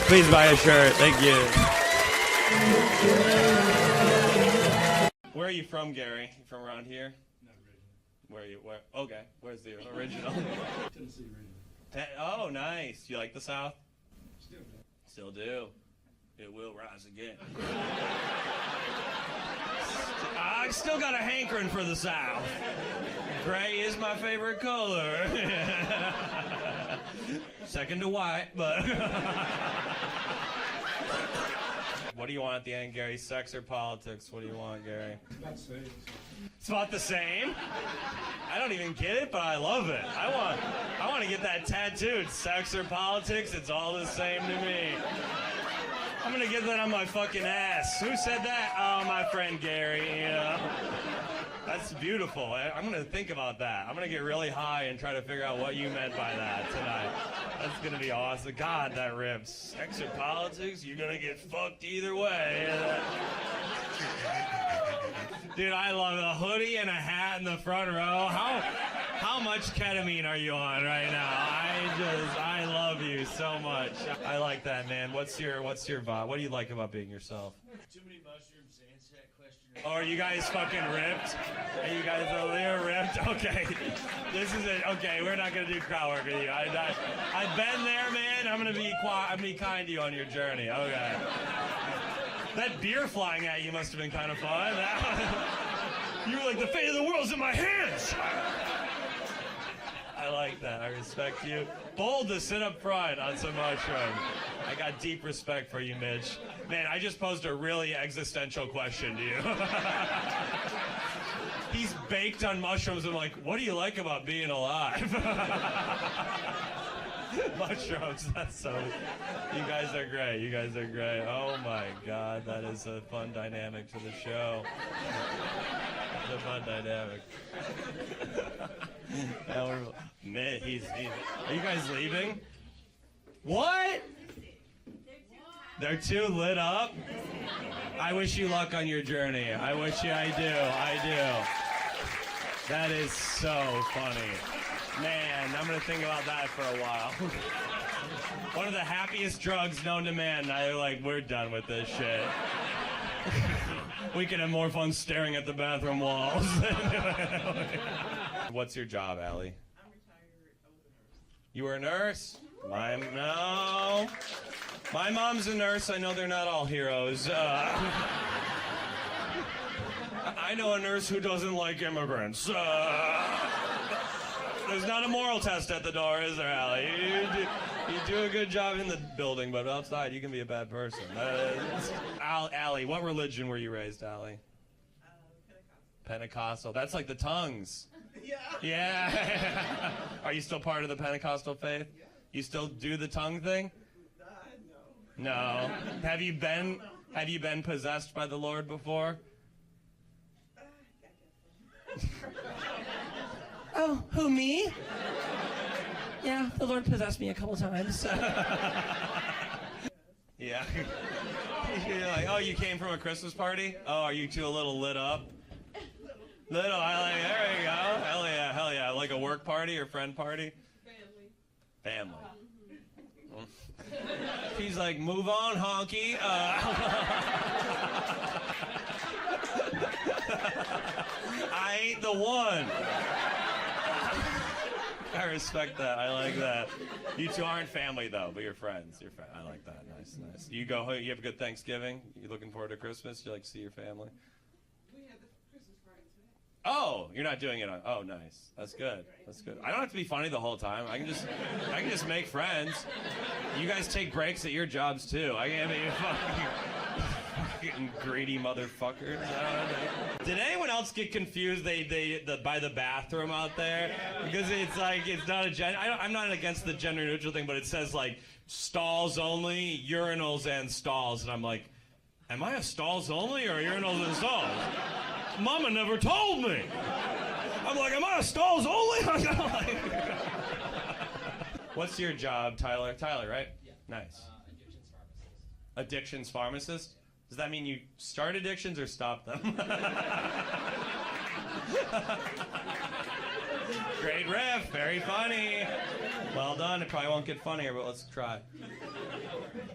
Please buy a shirt. Thank you. Where are you from, Gary? You from around here? Not original. Where are you? Where? Okay. Where's the original? Tennessee original. Oh, nice. You like the South? Still do. Still do. It will rise again. I still got a hankering for the South. Gray is my favorite color. Second to white, but... What do you want at the end, Gary? Sex or politics? What do you want, Gary? About the same. It's about the same? I don't even get it, but I love it. I want to get that tattooed. Sex or politics, it's all the same to me. I'm gonna get that on my fucking ass. Who said that? Oh, my friend Gary, you know. That's beautiful. I'm gonna think about that. I'm gonna get really high and try to figure out what you meant by that tonight. That's gonna be awesome. God, that rips. Sex or politics, you're gonna get fucked either way. Dude, I love a hoodie and a hat in the front row. How much ketamine are you on right now? I love you so much. I like that, man. What's your vibe? What do you like about being yourself? Too many mushrooms to answer that question. Oh, are you guys fucking ripped? Are you guys over there ripped? Okay. This is it. Okay, we're not gonna do crowd work with you. I've been there, man. I'm gonna be kind to you on your journey. Okay. That beer flying at you must have been kind of fun. You were like, the fate of the world's in my hands. I like that. I respect you. Bold to sit up front on some mushrooms. I got deep respect for you, Mitch. Man, I just posed a really existential question to you. He's baked on mushrooms. I'm like, what do you like about being alive? Mushrooms, that's so... You guys are great. You guys are great. Oh, my God. That is a fun dynamic to the show. It's a fun dynamic. Man, are you guys leaving? What? They're too lit up? I wish you luck on your journey. I wish you... I do. That is so funny. Man, I'm going to think about that for a while. One of the happiest drugs known to man. Now they're like, we're done with this shit. We can have more fun staring at the bathroom walls. What's your job, Allie? I'm retired. I was a nurse. You were a nurse? No. My mom's a nurse. I know they're not all heroes. I know a nurse who doesn't like immigrants. There's not a moral test at the door, is there, Allie? You do a good job in the building, but outside you can be a bad person. Allie, what religion were you raised, Allie? Pentecostal. That's like the tongues. Yeah. Yeah. Are you still part of the Pentecostal faith? Yeah. You still do the tongue thing? No. No. Have you been possessed by the Lord before? Oh, who, me? Yeah, the Lord possessed me a couple times. Yeah. You're like, oh, you came from a Christmas party? Oh, are you two a little lit up? Little, I like, there we go. Hell yeah. Like a work party or friend party? Family. He's like, move on, honky. I ain't the one. I respect that. I like that. You two aren't family though, but you're friends. I like that. Nice. You have a good Thanksgiving? You looking forward to Christmas? You like to see your family? We had the Christmas party today. Oh, you're not doing it on. Oh, nice. That's good. I don't have to be funny the whole time. I can just make friends. You guys take breaks at your jobs too. I can't be fucking. Fucking greedy motherfuckers. Did anyone else get confused by the bathroom out there? Because it's like, it's not I'm not against the gender neutral thing, but it says like stalls only, urinals and stalls. And I'm like, am I a stalls only or urinals and stalls? Mama never told me. I'm like, am I a stalls only? What's your job, Tyler? Tyler, right? Yeah. Nice. Addictions pharmacist? Does that mean you start addictions or stop them? Great riff, very funny. Well done. It probably won't get funnier, but let's try.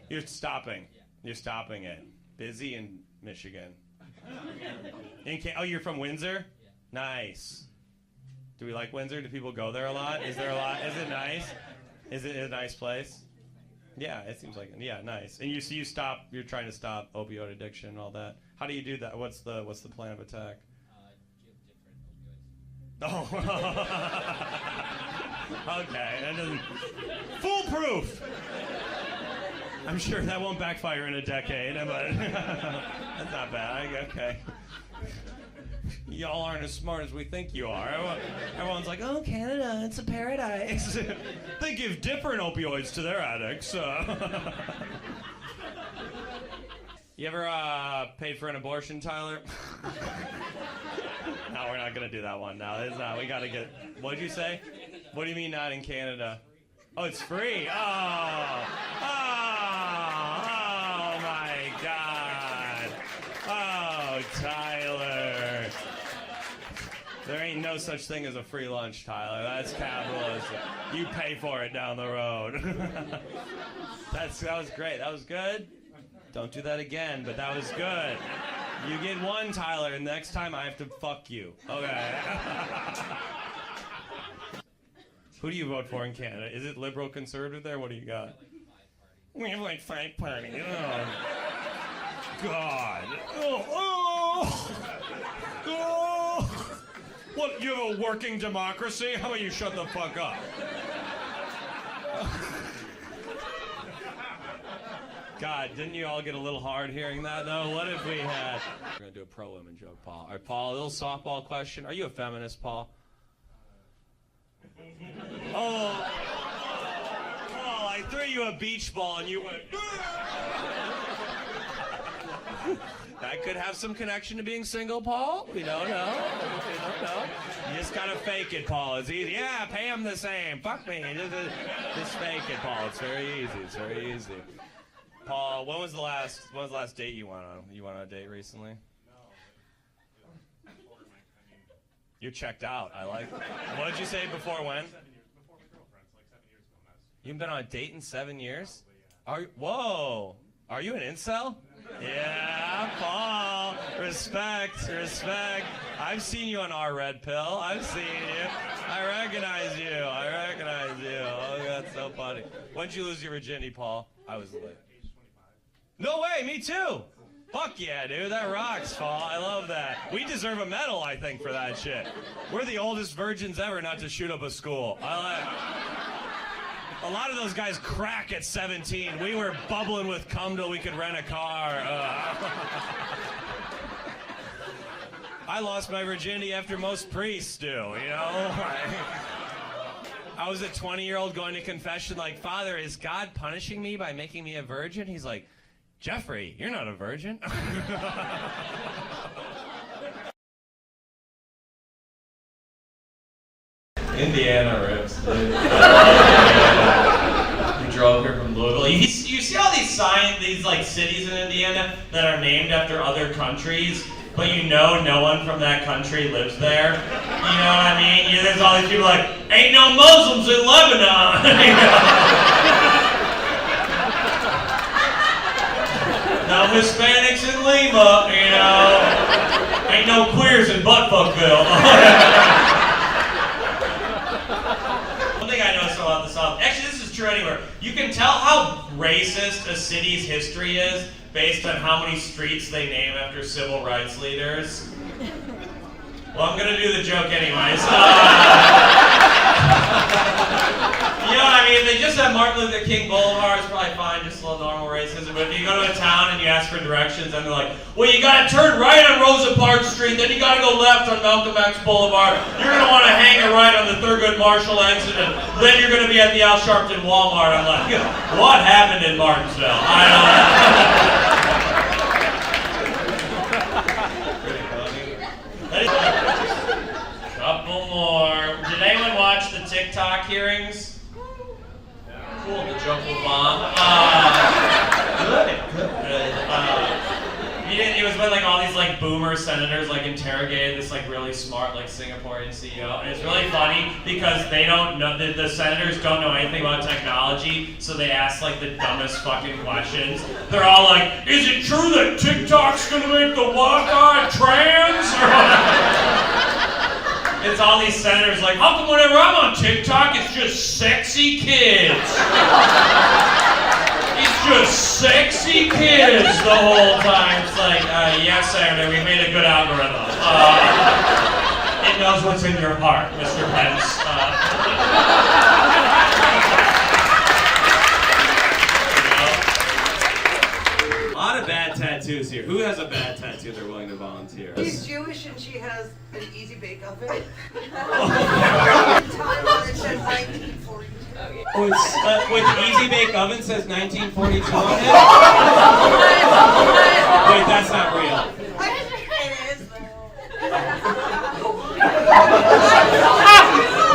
You're stopping. You're stopping it. Busy in Michigan. Oh, you're from Windsor? Yeah. Nice. Do we like Windsor? Do people go there a lot? Is there a lot? Is it nice? Is it a nice place? Yeah, it seems like it. Yeah, nice. And you're trying to stop opioid addiction and all that. How do you do that? What's the plan of attack? Give different opioids. Oh. Okay. That doesn't... Foolproof! I'm sure that won't backfire in a decade, but that's not bad. Okay. Y'all aren't as smart as we think you are. Everyone's like, oh, Canada, it's a paradise. They give different opioids to their addicts. You ever paid for an abortion, Tyler? No, we're not going to do that one now. It's not. We got to get... What'd you say? What do you mean not in Canada? Oh, it's free. Oh, my God. Oh, Tyler. There ain't no such thing as a free lunch, Tyler. That's capitalism. You pay for it down the road. That was great. That was good. Don't do that again, but that was good. You get one, Tyler, and next time I have to fuck you. Okay. Who do you vote for in Canada? Is it liberal conservative there? What do you got? We have like 5 parties. Oh, God. Oh. What, you have a working democracy? How about you shut the fuck up? God, didn't you all get a little hard hearing that, though? What if we had... We're going to do a pro-women joke, Paul. All right, Paul, a little softball question. Are you a feminist, Paul? Oh, Paul, I threw you a beach ball and you went... That could have some connection to being single, Paul. We don't know. We don't know. You just gotta fake it, Paul. It's easy. Yeah, pay him the same. Fuck me. Just fake it, Paul. It's very easy. It's very easy. Paul, when was the last date you went on? You went on a date recently? You're checked out. I like it. What did you say before when? 7 years. Before my girlfriend, like 7 years ago. You've been on a date in 7 years? Whoa. Are you an incel? Yeah, Paul. Respect. I've seen you on our red pill. I've seen you. I recognize you. Oh, that's so funny. When'd you lose your virginity, Paul? I was late. Age 25. No way, me too. Fuck yeah, dude. That rocks, Paul. I love that. We deserve a medal, I think, for that shit. We're the oldest virgins ever not to shoot up a school. A lot of those guys crack at 17. We were bubbling with cum till we could rent a car. I lost my virginity after most priests do, you know? I was a 20-year-old going to confession like, Father, is God punishing me by making me a virgin? He's like, Jeffrey, you're not a virgin. Indiana rips, dude. We drove here from Louisville. You see all these signs, these like cities in Indiana that are named after other countries, but you know no one from that country lives there. You know what I mean? There's all these people like, ain't no Muslims in Lebanon. No Hispanics in Lima, you know. Ain't no queers in Buttfuckville. One thing I noticed about the South, actually this is true anywhere, you can tell how racist a city's history is based on how many streets they name after civil rights leaders. Well, I'm gonna do the joke anyways. You know what I mean? If they just have Martin Luther King Boulevard, it's probably fine, just a little normal racism. But if you go to a town and you ask ask for directions, and they're like, well, you gotta turn right on Rosa Parks Street, then you gotta go left on Malcolm X Boulevard, you're gonna wanna hang a right on the Thurgood Marshall exit, and then you're gonna be at the Al Sharpton Walmart. I'm like, what happened in Martinsville? I don't know. Couple more. Did anyone watch the TikTok hearings? Cool, the joke will bomb. Good. It was when like all these like boomer senators like interrogated this like really smart like Singaporean CEO, and it's really funny because they don't know the senators don't know anything about technology, so they ask like the dumbest fucking questions. They're all like, "Is it true that TikTok's gonna make the walk-on trans?" It's all these senators like, how come whenever I'm on TikTok, it's just sexy kids? It's just sexy kids the whole time. It's like, yes, Senator, we made a good algorithm. It knows what's in your heart, Mr. Pence. A lot of bad tattoos here. Who has a bad tattoo they're willing to volunteer? She's Jewish and she has an easy bake oven. Time on it says 1942. Oh, it's, wait, the Easy Bake Oven says 1942 on it? Wait, that's not real. It is though.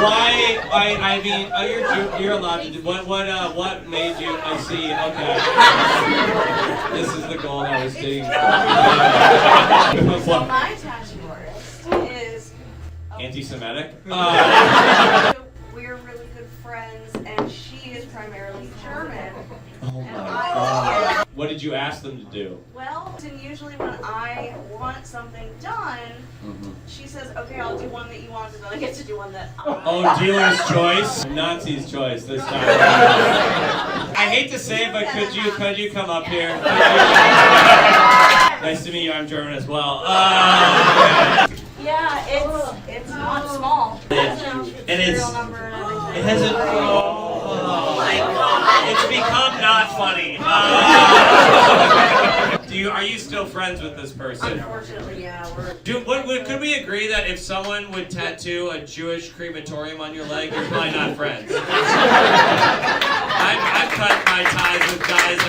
Why? I mean, you're allowed to do. What made you? I see. Okay. This is the goal I was seeing. So my tattoo artist is Anti-Semitic. we're really good friends, and she is primarily German. Oh my God. What did you ask them to do? Well, and usually when I want something done, she says, "Okay, I'll do one that you want, and then I get to do one that I." Oh, dealer's choice, Nazi's choice this time. I hate to say it, but could you come up here? Nice to meet you. I'm German as well. Yeah, it's not small. And it's Serial number and everything. it hasn't. Oh my God! It's become not funny. Are you still friends with this person? Unfortunately, yeah, we're. Could we agree that if someone would tattoo a Jewish crematorium on your leg, you're probably not friends? I've cut my ties with guys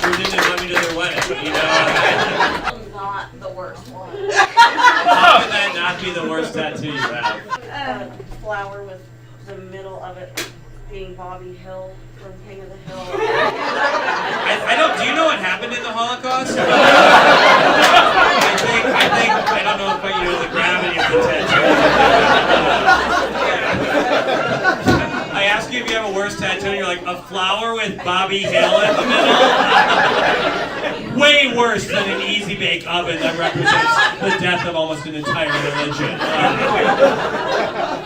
who didn't invite me to their wedding, you know? Not the worst one. How could that not be the worst tattoo you have? A flower with the middle of it being Bobby Hill from King of the Hill. I don't. Do you know what happened in the Holocaust? I don't know if you know the gravity of the tattoo. I asked you if you have a worse tattoo, and you're like, a flower with Bobby Hill in the middle? Way worse than an Easy Bake Oven that represents the death of almost an entire religion.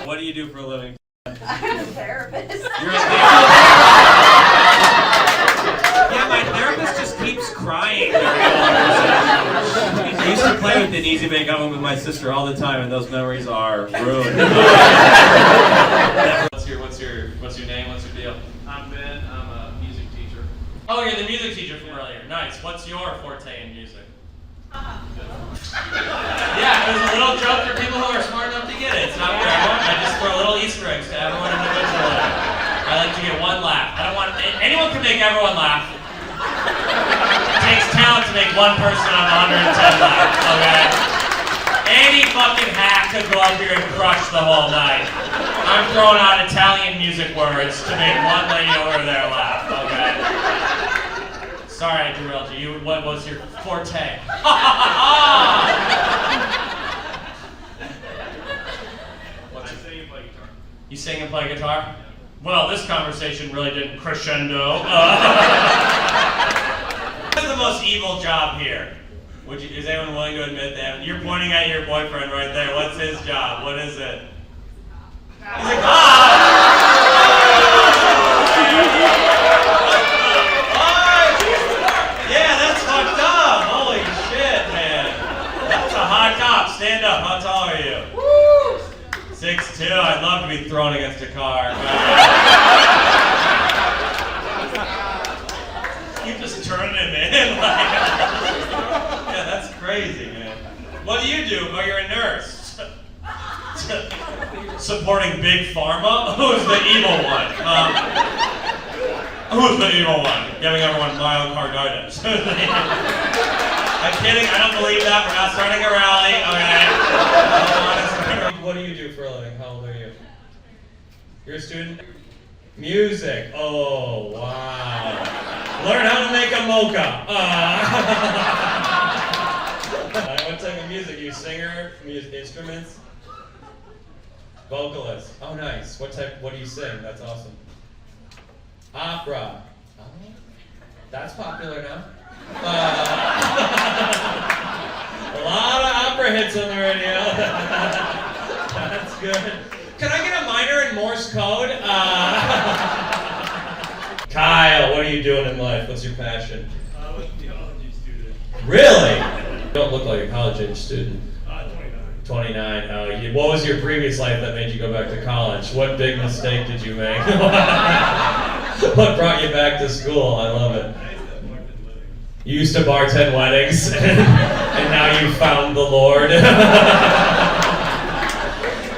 What do you do for a living? I'm a therapist. You're a therapist? Yeah, my therapist just keeps crying. I used to play with an Easy Bake Oven with my sister all the time, and those memories are ruined. What's your name? What's your deal? I'm Ben. I'm a music teacher. Oh, you're the music teacher from earlier. Nice. What's your forte in music? Yeah, it was a little joke for people who are smart enough to get it. It's not for everyone. I just throw little Easter eggs to everyone individually. I like to get one laugh. I don't want anyone can make everyone laugh. It takes talent to make one person on 110 laugh. Okay. Any fucking hack could go up here and crush the whole night. I'm throwing out Italian music words to make one lady over there laugh. Okay. Sorry, I derailed you. What was your forte? I sing and play guitar. You sing and play guitar? Well, this conversation really didn't crescendo. What's the most evil job here? Is anyone willing to admit that? You're pointing at your boyfriend right there. What's his job? What is it? He's like, yeah, that's fucked up. Holy shit, man. That's a hot cop. Stand up. How tall are you? 6'2". I'd love to be thrown against a car. Keep just turning it, man. What do you do? Oh, you're a nurse. Supporting Big Pharma? Who's the evil one? Who's the evil one? Giving everyone myocarditis. I'm kidding, I don't believe that. We're not starting a rally, okay? What do you do for a living? How old are you? You're a student? Music. Oh, wow. Learn how to make a mocha. What type of music? Are you a singer? Instruments? Vocalist. Oh, nice. What do you sing? That's awesome. Opera. Oh, that's popular now. A lot of opera hits on the radio. That's good. Can I get a minor in Morse code? Kyle, what are you doing in life? What's your passion? I was a theology student. Really? You don't look like a college-age student. 29. 29. What was your previous life that made you go back to college? What big mistake did you make? What brought you back to school? I love it. You used to bartend weddings, and now you found the Lord.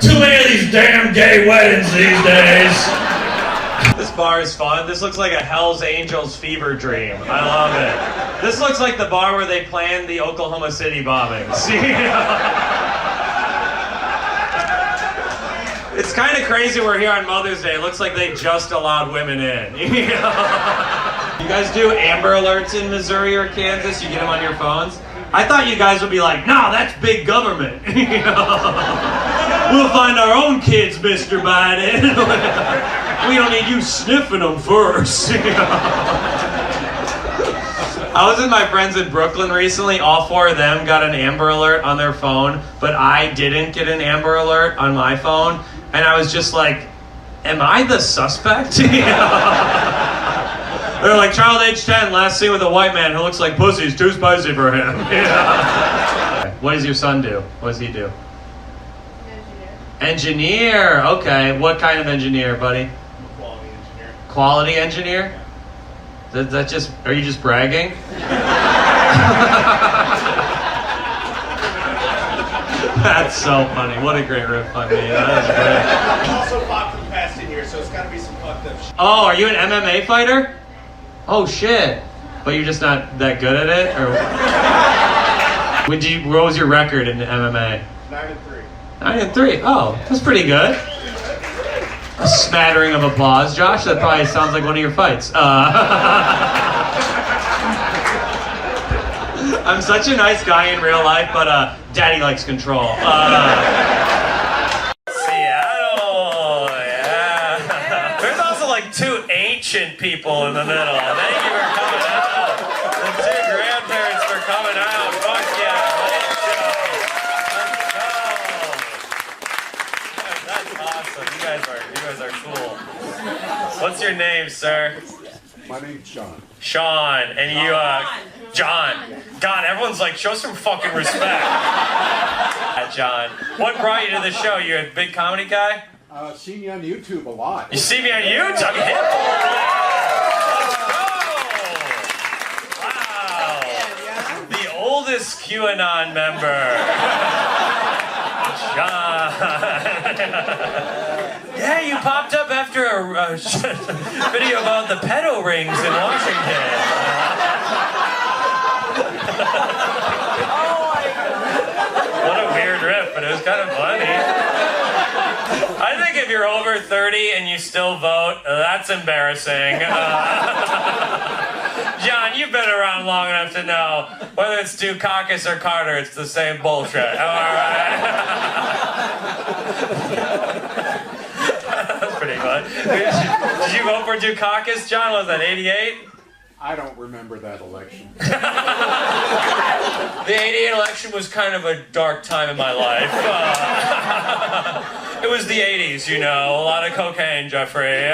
Too many of these damn gay weddings these days. This bar is fun. This looks like a Hell's Angels fever dream. I love it. This looks like the bar where they planned the Oklahoma City bombings. It's kind of crazy we're here on Mother's Day. It looks like they just allowed women in. You guys do Amber Alerts in Missouri or Kansas? You get them on your phones? I thought you guys would be like, nah, that's big government. We'll find our own kids, Mr. Biden. We don't need you sniffing them first. I was with my friends in Brooklyn recently. All four of them got an Amber Alert on their phone, but I didn't get an Amber Alert on my phone. And I was just like, am I the suspect? They're like, child age 10, last seen with a white man who looks like pussy's too spicy for him. What does your son do? What does he do? Engineer. Okay. What kind of engineer, buddy? Quality engineer. Quality engineer? That just, are you just bragging? That's so funny. What a great riff on me. That is great. I'm also popped from past in here, so it's got to be some fucked up shit. Oh, are you an MMA fighter? Oh shit. But you're just not that good at it? Or what was your record in MMA? 9-3. 9-3. Oh, that's pretty good. A smattering of applause. Josh, that probably sounds like one of your fights. I'm such a nice guy in real life, but daddy likes control. Seattle, yeah. There's also like two ancient people in the middle. Thank you for coming out. The two grandparents for coming out. Fuck yeah, let's go. Let's go. That's awesome. You guys are cool. What's your name, sir? My name's Sean. Sean, and you, John. God, everyone's like, show some fucking respect. John, what brought you to the show? You're a big comedy guy? Seen you on YouTube a lot. You see me on YouTube? Hip Wow. The oldest QAnon member. John. Yeah, you popped up after a video about the pedo rings in Washington. What a weird riff, but it was kind of funny. I think if you're over 30 and you still vote, that's embarrassing. John, you've been around long enough to know whether it's Dukakis or Carter, it's the same bullshit. Am I right? That's pretty fun. Did you vote for Dukakis, John? Was that 88? I don't remember that election. The 88 election was kind of a dark time in my life. It was the 80s, you know. A lot of cocaine, Jeffrey.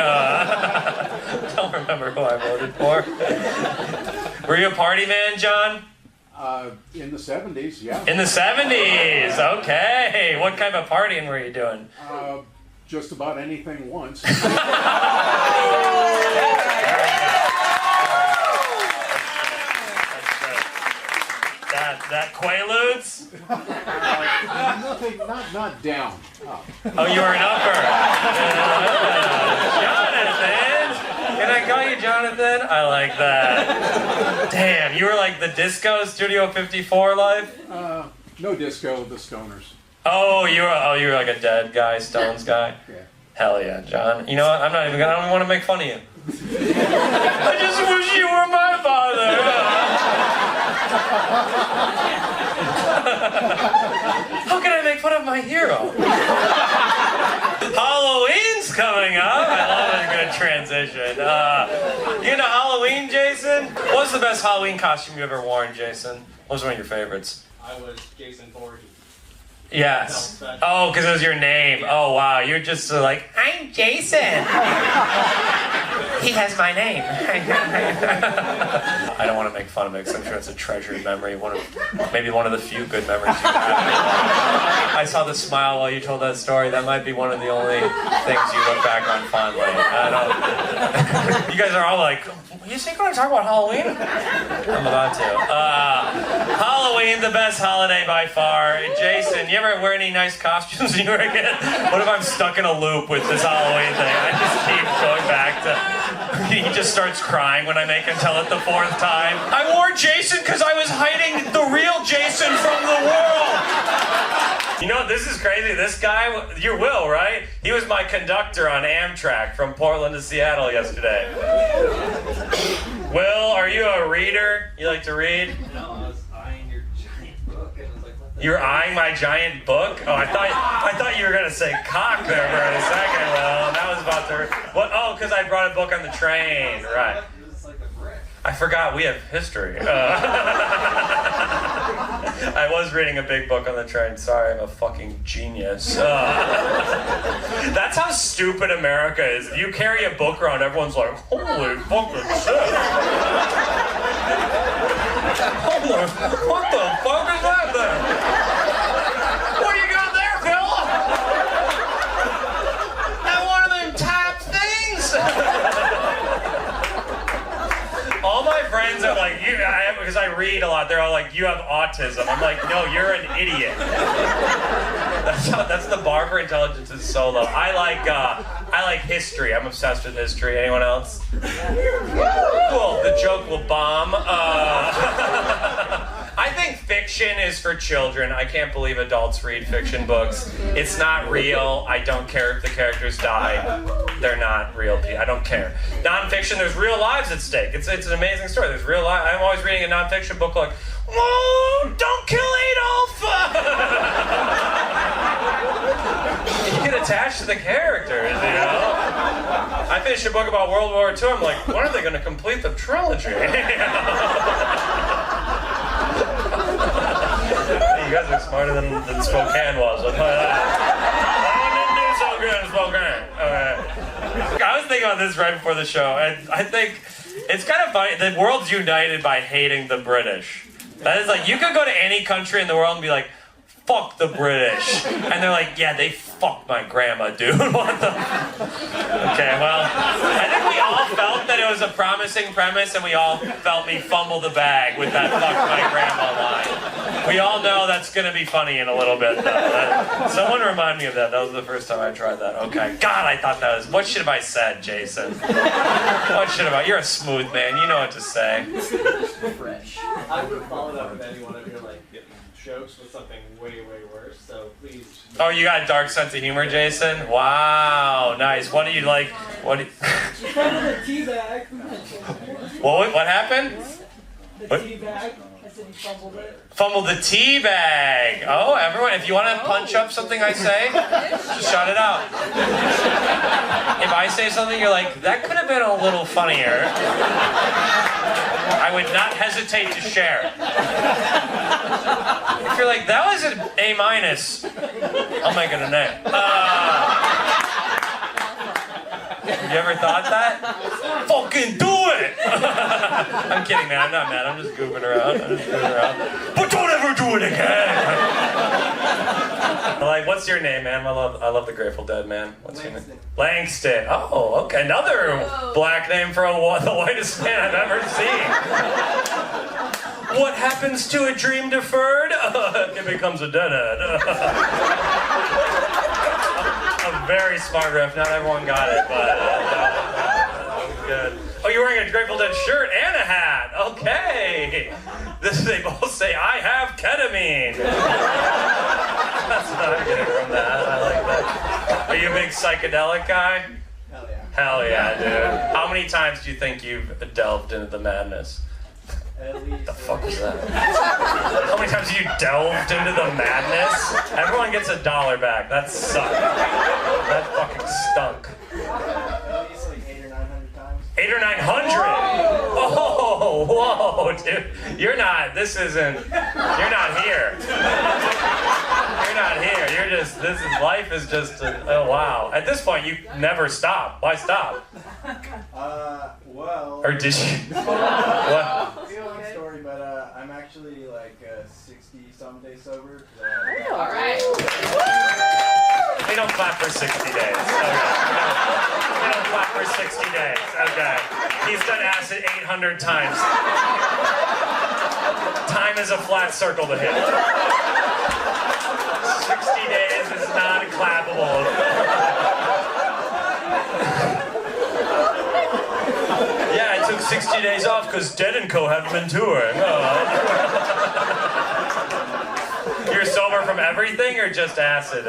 Don't remember who I voted for. Were you a party man, John? In the 70s, yeah. In the 70s, okay. What kind of partying were you doing? Just about anything once. That Quaaludes? Nothing, not down. Up. Oh, you were an upper. Jonathan! Can I call you Jonathan? I like that. Damn, you were like the disco Studio 54 life? No disco, the stoners. Oh, you were like a dead guy, Stones guy? Yeah. Hell yeah, John. You know what? I don't even want to make fun of you. I just wish you were my father. How can I make fun of my hero? Halloween's coming up. I love a good transition. You into Halloween, Jason? What's the best Halloween costume you ever worn, Jason? What was one of your favorites? I was Jason Voorhees. Yes. Oh, because it was your name. Oh, wow. You're just like, I'm Jason. He has my name. I don't want to make fun of it because I'm sure it's a treasured memory. Maybe one of the few good memories you have. I saw the smile while you told that story. That might be one of the only things you look back on fondly. I don't. You guys are all like, you think we're going to talk about Halloween? I'm about to. Halloween, the best holiday by far. Jason, you ever wear any nice costumes when you were a kid? What if I'm stuck in a loop with this Halloween thing? I just keep going back to... He just starts crying when I make him tell it the 4th time. I wore Jason because I was hiding the real Jason from the world. You know, this is crazy. This guy, you're Will, right? He was my conductor on Amtrak from Portland to Seattle yesterday. Will, are you a reader? You like to read? No, I was eyeing your giant book and I was like, what the You're eyeing my giant book? Oh, I thought you were gonna say cock there for a second. Well, that was about to. What? Oh, because I brought a book on the train, right? It was like a brick. I forgot we have history. I was reading a big book on the train. Sorry, I'm a fucking genius. That's how stupid America is. If you carry a book around, everyone's like, holy fucking shit. What the fuck is that then? What do you got there, Phil? That one of them top things? All my friends are like, because I read a lot, they're all like, you have autism. I'm like, no, you're an idiot. That's the bar for intelligence is so low. I like history. I'm obsessed with history. Anyone else? Cool. The joke will bomb. I think fiction is for children. I can't believe adults read fiction books. It's not real. I don't care if the characters die. They're not real people. I don't care. Nonfiction, there's real lives at stake. It's an amazing story. There's real life. I'm always reading a nonfiction book like, whoa, don't kill Adolf! You get attached to the characters, you know? I finished a book about World War II. I'm like, when are they going to complete the trilogy? You guys are smarter than Spokane was. I didn't do so good in Spokane. I was thinking about this right before the show, and I think it's kind of funny. The world's united by hating the British. That is like, you could go to any country in the world and be like, fuck the British. And they're like, yeah, they fucked my grandma, dude. What the? Okay, well, I think we all felt that it was a promising premise, and we all felt me fumble the bag with that fuck my grandma line. We all know that's gonna be funny in a little bit, though. Someone remind me of that. That was the first time I tried that. Okay. God, I thought that was. What should have I said, Jason? What should have I? You're a smooth man. You know what to say. fresh. I would have followed up with any one of your jokes with something way worse. So please. Oh, you got a dark sense of humor, Jason? Wow, nice. What do you like? What? The tea bag. What happened? The tea bag. I said he fumbled it. Fumbled the tea bag. Oh, everyone, if you want to punch up something I say, just shout it out. If I say something, you're like, that could have been a little funnier. I would not hesitate to share. If you're like, that was an A-, I'll make it an A. You ever thought that? Fucking do it! I'm kidding, man. I'm not mad. I'm just goofing around. But don't ever do it again! Like, what's your name, man? I love the Grateful Dead, man. What's your name? Langston. Oh, okay. Another black name for the whitest man I've ever seen. What happens to a dream deferred? It becomes a deadhead. A very smart riff. Not everyone got it, but that was good. Oh, you're wearing a Grateful Dead shirt and a hat. Okay. They both say, I have ketamine. That's what I'm getting from that. I like that. Are you a big psychedelic guy? Hell yeah. Hell yeah, dude. How many times do you think you've delved into the madness? At least. The fuck is that? How many times have you delved into the madness? Everyone gets $1 back. That sucked. That fucking stunk. At least like 800 or 900 times. 800 or 900? Oh, whoa, dude. You're not here. You're not here. Life is just, oh wow. At this point, you never stop. Why stop? Well. Or did you? What? It's a long story, but I'm actually like 60-some days sober. All right. We don't clap for 60 days. Okay. We don't clap for 60 days. Okay. He's done acid 800 times. Time is a flat circle to him. 60 days is not clappable. Yeah, I took 60 days off because Dead & Co. haven't been touring. Oh. You're sober from everything or just acid?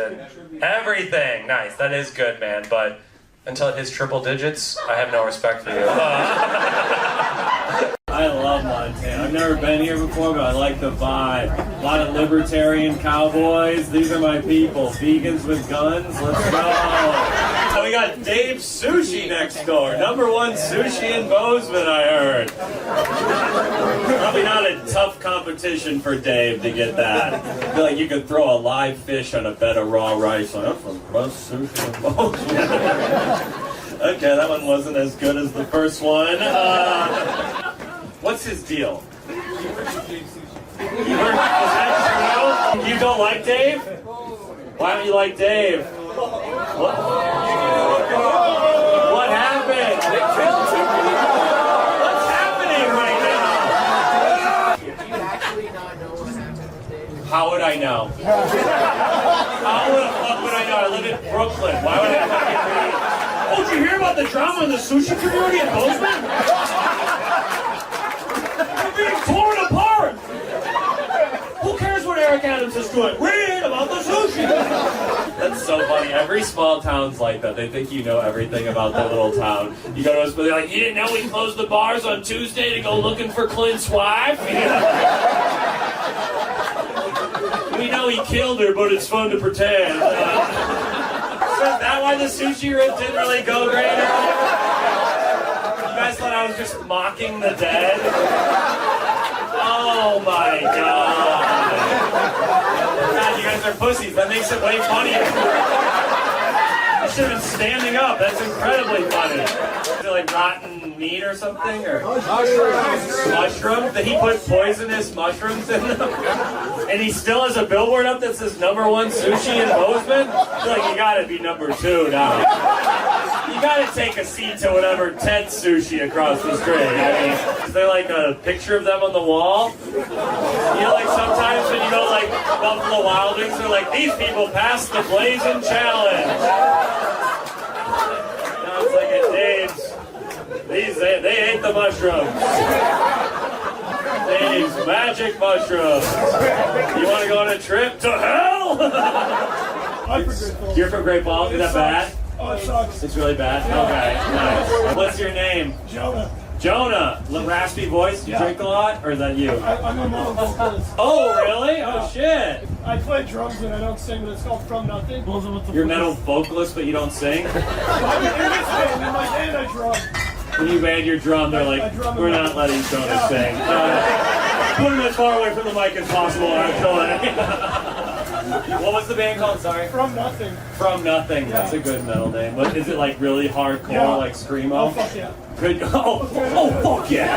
Everything. Nice. That is good, man. But until it hits triple digits, I have no respect for you. I love Montana. I've never been here before, but I like the vibe. A lot of libertarian cowboys. These are my people. Vegans with guns. Let's go. So we got Dave Sushi next door. #1 sushi in Bozeman, I heard. Probably not a tough competition for Dave to get that. I feel like you could throw a live fish on a bed of raw rice. Like, I'm from Bust Sushi in Bozeman. Okay, that one wasn't as good as the first one. What's his deal? Is that true? You don't like Dave? Why don't you like Dave? What happened? What's happening right now? Do you actually not know what happened with Dave? How would I know? How the fuck would I know? I live in Brooklyn. Why would I fucking read? Oh, did you hear about the drama in the sushi community in Bozeman? We're being torn apart! Who cares what Eric Adams is doing? Read about the sushi! That's so funny. Every small town's like that. They think you know everything about that little town. You go to a school, they're like, you didn't know we closed the bars on Tuesday to go looking for Clint's wife? We know he killed her, but it's fun to pretend. So is that why the sushi rip didn't really go great earlier? You guys thought I was just mocking the dead? Oh my god. God, you guys are pussies. That makes it way funnier. I should have been standing up. That's incredibly funny. Is it like rotten meat or something? Or mushrooms? Did he put poisonous mushrooms in them? And he still has a billboard up that says #1 sushi in Bozeman? I feel like you gotta be #2 now. You gotta take a seat to whatever Ted's Sushi across the street. I mean, is there like a picture of them on the wall? You know, like sometimes when you go like Buffalo Wild Wings, they're like, these people passed the Blazing Challenge. Now it's like at Dave's. They ate the mushrooms. Dave's magic mushrooms. You want to go on a trip to hell? You're from Great Falls? Is that bad? Oh, it sucks. It's really bad? Okay, nice. What's your name? Jonah. Jonah. Raspy voice? You drink a lot? Or is that you? I'm a metal vocalist. Oh, really? Oh, shit. I play drums and I don't sing, but it's called From Nothing. You're a metal vocalist, but you don't sing? In this band, in my band, I drum. When you band your drum, they're like, we're not letting Jonah sing. Put him as far away from the mic as possible, actually. What was the band called? Sorry. From Nothing. From Nothing. That's a good metal name. But is it like really hardcore, like screamo? Oh, fuck yeah. Good. Oh, fuck yeah.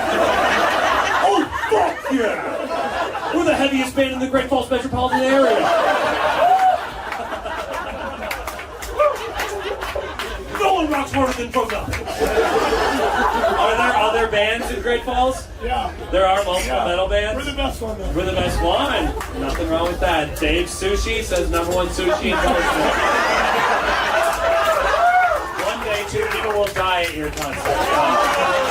Oh, fuck yeah. We're the heaviest band in the Great Falls metropolitan area. No one rocks harder than From Nothing. Are there other there bands in Great Falls? Yeah. There are multiple metal bands? We're the best one, though. We're the best one. Nothing wrong with that. Dave Sushi says #1 sushi in California. One day, 2 people will die at your concert.